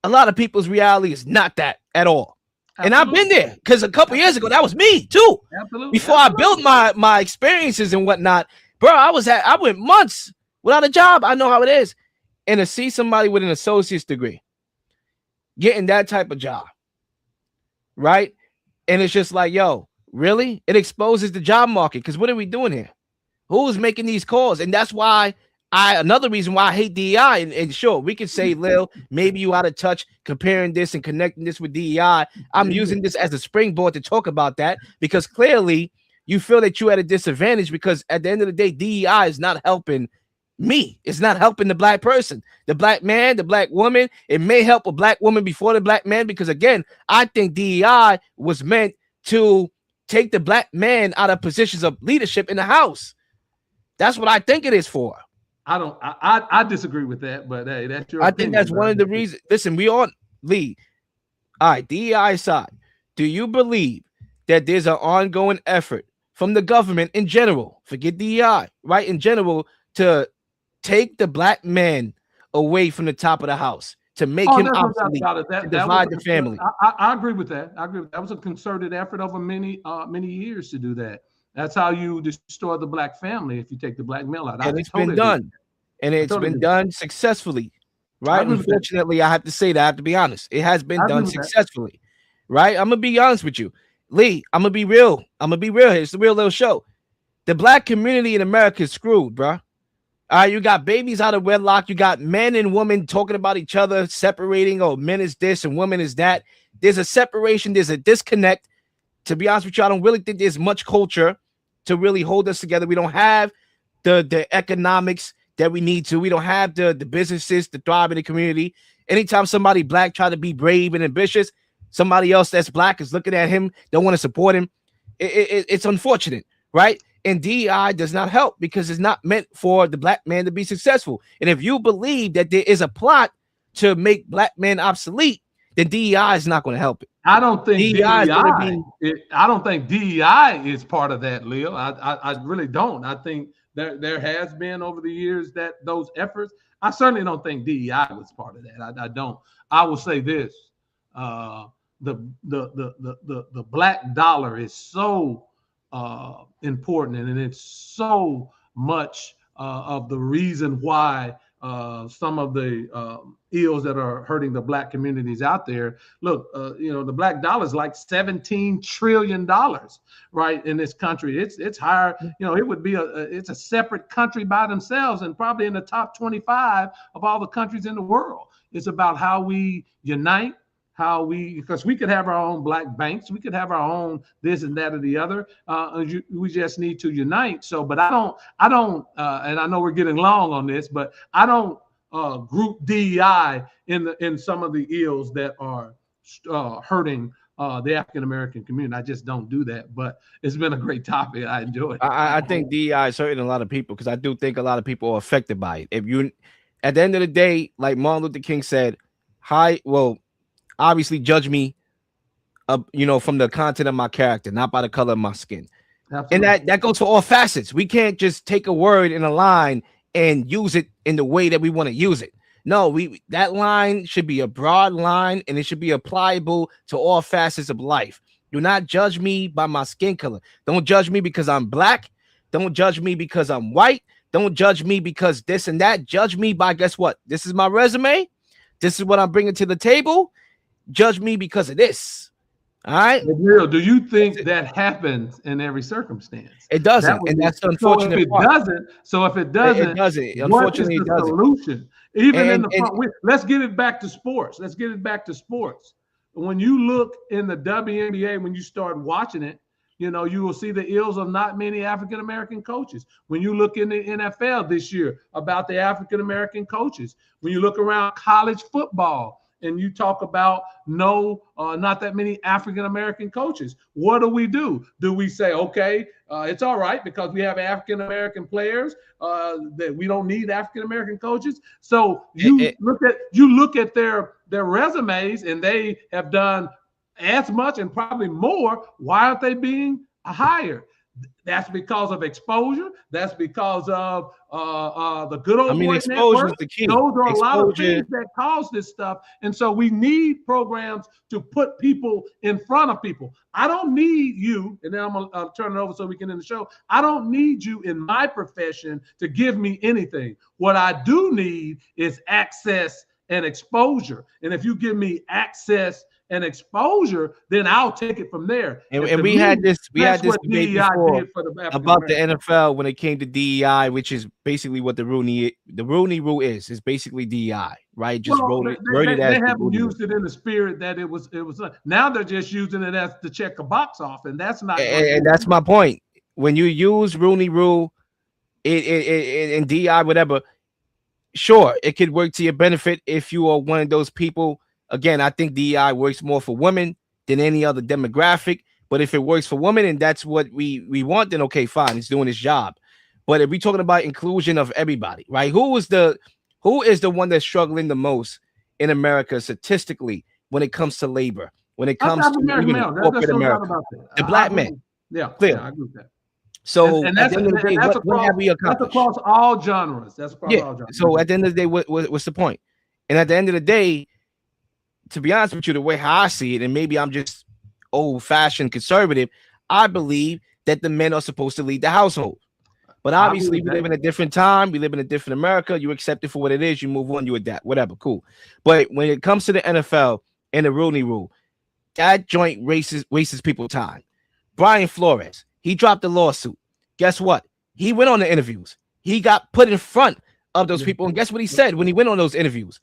a lot of people's reality is not that at all. Absolutely. And I've been there because a couple years ago, that was me too. Absolutely. Before I built my experiences and whatnot, bro, I went months without a job. I know how it is. And to see somebody with an associate's degree getting that type of job, right? And it's just like, yo, really? It exposes the job market, because what are we doing here? Who's making these calls? And that's why another reason why I hate DEI, and sure, we could say, Leel, maybe you out of touch comparing this and connecting this with DEI. I'm using this as a springboard to talk about that, because clearly you feel that you're at a disadvantage, because at the end of the day, DEI is not helping me. It's not helping the black person, the black man, the black woman. It may help a black woman before the black man, because again, I think DEI was meant to take the black man out of positions of leadership in the house. That's what I think it is for. I disagree with that, but hey, that's your opinion. I think that's one of the reasons. Listen, we all lead. All right, DEI side. Do you believe that there's an ongoing effort from the government in general, forget DEI, right? In general, to take the black man away from the top of the house, to make him obsolete, to divide the family? I agree with that. That was a concerted effort over many years to do that. That's how you destroy the black family, if you take the black male out. And it's been done. And it's been done successfully, right? Unfortunately, I have to say that. I have to be honest. It has been done successfully, right? I'm going to be honest with you. Lee, I'm going to be real. Here. It's the Real Leel Show. The black community in America is screwed, bro. All right, you got babies out of wedlock. You got men and women talking about each other, separating. Oh, men is this and women is that. There's a separation. There's a disconnect. To be honest with you, I don't really think there's much culture to really hold us together. We don't have the economics that we need to. We don't have the businesses to thrive in the community. Anytime somebody black try to be brave and ambitious, somebody else that's black is looking at him, don't want to support him. It's unfortunate, right? And DEI does not help because it's not meant for the black man to be successful. And if you believe that there is a plot to make black men obsolete, then DEI is not going to help it. I don't think DEI I don't think DEI is part of that, Leel. I really don't. I think there has been over the years that those efforts. I certainly don't think DEI was part of that. I don't. I will say this: the black dollar is so important, and it's so much of the reason why some of the ills that are hurting the black communities out there. Look, the black dollar is like $17 trillion, right, in this country. It's higher. It would be it's a separate country by themselves, and probably in the top 25 of all the countries in the world. It's about how we unite. Because we could have our own black banks, we could have our own this and that or the other. We just need to unite. So, but I don't, and I know we're getting long on this, but I don't group DEI in some of the ills that are hurting the African American community. I just don't do that. But it's been a great topic. I enjoy it. I think DEI is hurting a lot of people because I do think a lot of people are affected by it. If you, at the end of the day, like Martin Luther King said, obviously judge me from the content of my character, not by the color of my skin. Absolutely. And that goes for all facets. We can't just take a word in a line and use it in the way that we want to use it. No, that line should be a broad line, and it should be applicable to all facets of life. Do not judge me by my skin color. Don't judge me because I'm black. Don't judge me because I'm white. Don't judge me because this and that. Judge me by, guess what? This is my resume. This is what I'm bringing to the table. Judge me because of this. All right. Do you think that happens in every circumstance? It doesn't, and that's the unfortunate part. If it doesn't, it doesn't. Unfortunately, what is the solution? Even in the front, let's get it back to sports. When you look in the WNBA, when you start watching it, you will see the ills of not many African American coaches. When you look in the NFL this year about the African American coaches, when you look around college football, and you talk about not that many African-American coaches. What do? Do we say, okay, it's all right because we have African-American players that we don't need African-American coaches? So you look at their resumes and they have done as much and probably more. Why aren't they being hired? That's because of exposure. That's because of the good old boy exposure network. is the key. Those are a lot of things that cause this stuff. And so we need programs to put people in front of people. I don't need you, and then I'm going to turn it over so we can end the show. I don't need you in my profession to give me anything. What I do need is access and exposure. And if you give me access and exposure, then I'll take it from there. And we had this debate before about the NFL when it came to DEI, which is basically what the Rooney Rule is. It's basically DEI, right? Just they haven't used it in the spirit that it was. Now they're just using it as to check a box off, and that's not. And that's my point. When you use Rooney Rule, in DEI, whatever, sure, it could work to your benefit if you are one of those people. Again, I think DEI works more for women than any other demographic. But if it works for women and that's what we want, then okay, fine, it's doing its job. But if we're talking about inclusion of everybody, right? Who is the one that's struggling the most in America statistically when it comes to labor? When it comes to corporate America, the black men. Yeah, clear. I agree with that. So that's across all genres. That's across all genres. So at the end of the day, what's the point? And at the end of the day, to be honest with you, the way how I see it, and maybe I'm just old-fashioned conservative, I believe that the men are supposed to lead the household. But obviously, we live in a different time. We live in a different America. You accept it for what it is. You move on. You adapt. Whatever. Cool. But when it comes to the NFL and the Rooney Rule, that joint wastes people's time. Brian Flores, he dropped the lawsuit. Guess what? He went on the interviews. He got put in front of those people. And guess what he said when he went on those interviews?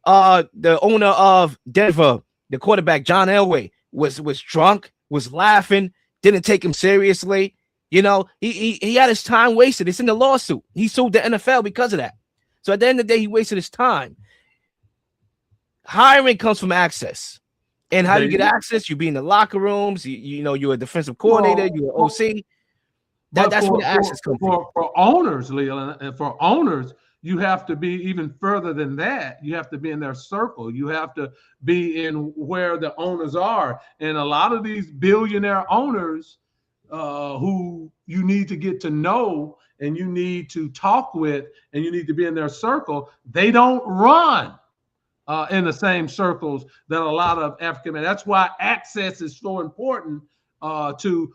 The owner of Denver, the quarterback, John Elway, was drunk, was laughing, didn't take him seriously. You know, he had his time wasted. It's in the lawsuit. He sued the NFL because of that. So at the end of the day, he wasted his time. Hiring comes from access. And how you get access, you be in the locker rooms, you know, you're a defensive coordinator, you're an OC. That's where the access comes from. For owners, Leel, and for owners, you have to be even further than that. You have to be in their circle. You have to be in where the owners are. And a lot of these billionaire owners who you need to get to know and you need to talk with and you need to be in their circle, they don't run in the same circles that a lot of African men. That's why access is so important to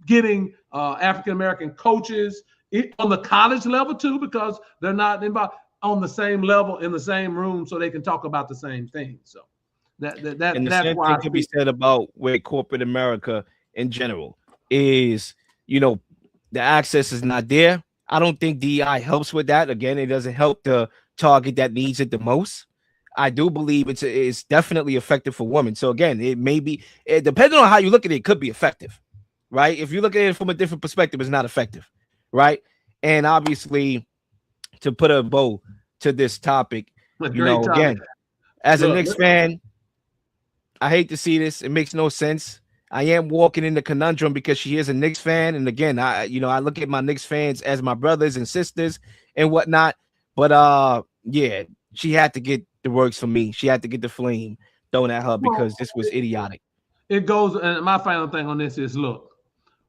getting African American coaches on the college level too, because they're not involved on the same level in the same room, so they can talk about the same thing. So and the same thing can be said about where corporate America in general is. You know, the access is not there. I don't think DEI helps with that. Again, it doesn't help the target that needs it the most. I do believe it's definitely effective for women. So again, it may be, depending on how you look at it, it could be effective, right? If you look at it from a different perspective, it's not effective, right? And obviously, to put a bow to this topic, you know, again, as a Knicks fan, I hate to see this. It makes no sense. I am walking in the conundrum because she is a Knicks fan, and again, I look at my Knicks fans as my brothers and sisters and whatnot. But yeah, she had to get the works for me. She had to get the flame thrown at her because this was idiotic. It goes, and my final thing on this is, look,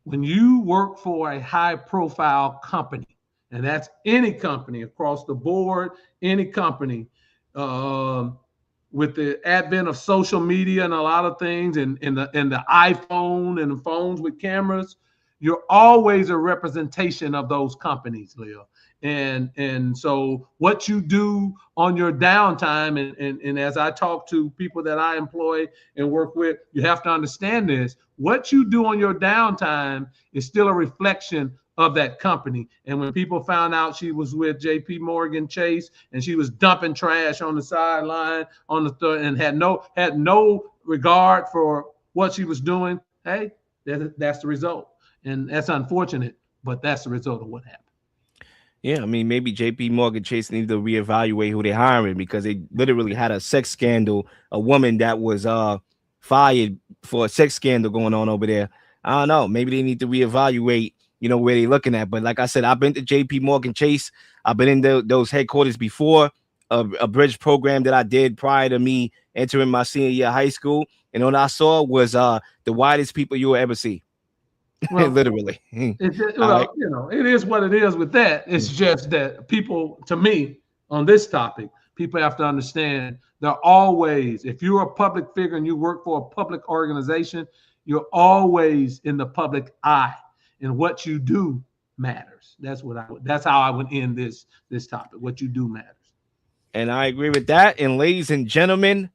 when you work for a high-profile company, and that's any company across the board, any company, with the advent of social media and a lot of things, and the iPhone and the phones with cameras, you're always a representation of those companies, Leel. And so what you do on your downtime, and as I talk to people that I employ and work with, you have to understand this. What you do on your downtime is still a reflection of that company. And when people found out she was with JP Morgan Chase and she was dumping trash on the sideline and had no regard for what she was doing, hey, that's the result. And that's unfortunate, but that's the result of what happened. Yeah, I mean, maybe JP Morgan Chase needs to reevaluate who they're hiring because they literally had a sex scandal, a woman that was fired for a sex scandal going on over there. I don't know. Maybe they need to reevaluate, you know, where they're looking at. But like I said, I've been to JP Morgan Chase. I've been in those headquarters before, a bridge program that I did prior to me entering my senior year of high school. And what I saw was the widest people you will ever see. Well, literally. You know, it is what it is with that. It's just that people, to me, on this topic, people have to understand they're always, if you're a public figure and you work for a public organization, you're always in the public eye, and what you do matters. That's how I would end this topic. What you do matters. And I agree with that. And ladies and gentlemen,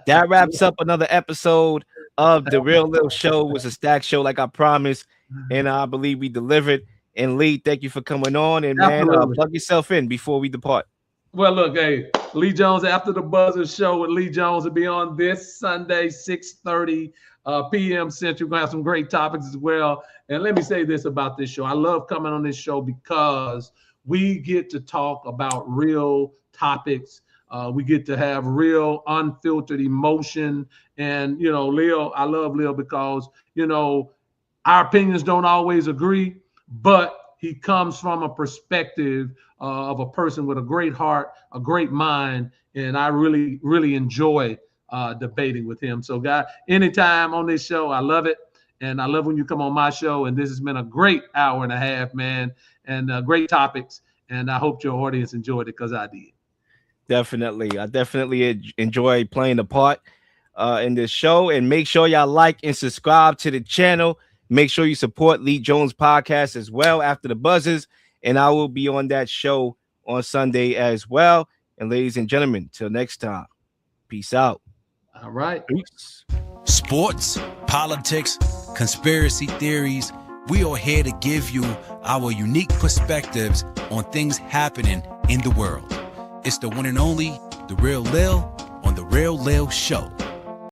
that wraps up another episode of the Real Leel Show. It was a stack show, like I promised, and I believe we delivered. And Lee, thank you for coming on. And man, plug yourself in before we depart. Well, look, hey, Lee Jones, After the Buzzer show with Lee Jones will be on this Sunday, 6:30 p.m. Central. We're going to have some great topics as well. And let me say this about this show. I love coming on this show because we get to talk about real topics. We get to have real unfiltered emotion. And, you know, Leel, I love Leel because, you know, our opinions don't always agree, but he comes from a perspective of a person with a great heart, a great mind. And I really, really enjoy debating with him. So, guys, anytime on this show, I love it. And I love when you come on my show. And this has been a great hour and a half, man, and great topics. And I hope your audience enjoyed it because I did. Definitely. I definitely enjoy playing the part in this show. And make sure y'all like and subscribe to the channel. Make sure you support Lee Jones podcast as well, After the Buzzers. And I will be on that show on Sunday as well. And ladies and gentlemen, till next time, peace out. All right. Peace. Sports, politics, conspiracy theories. We are here to give you our unique perspectives on things happening in the world. It's the one and only, The Real Leel on The Real Leel Show.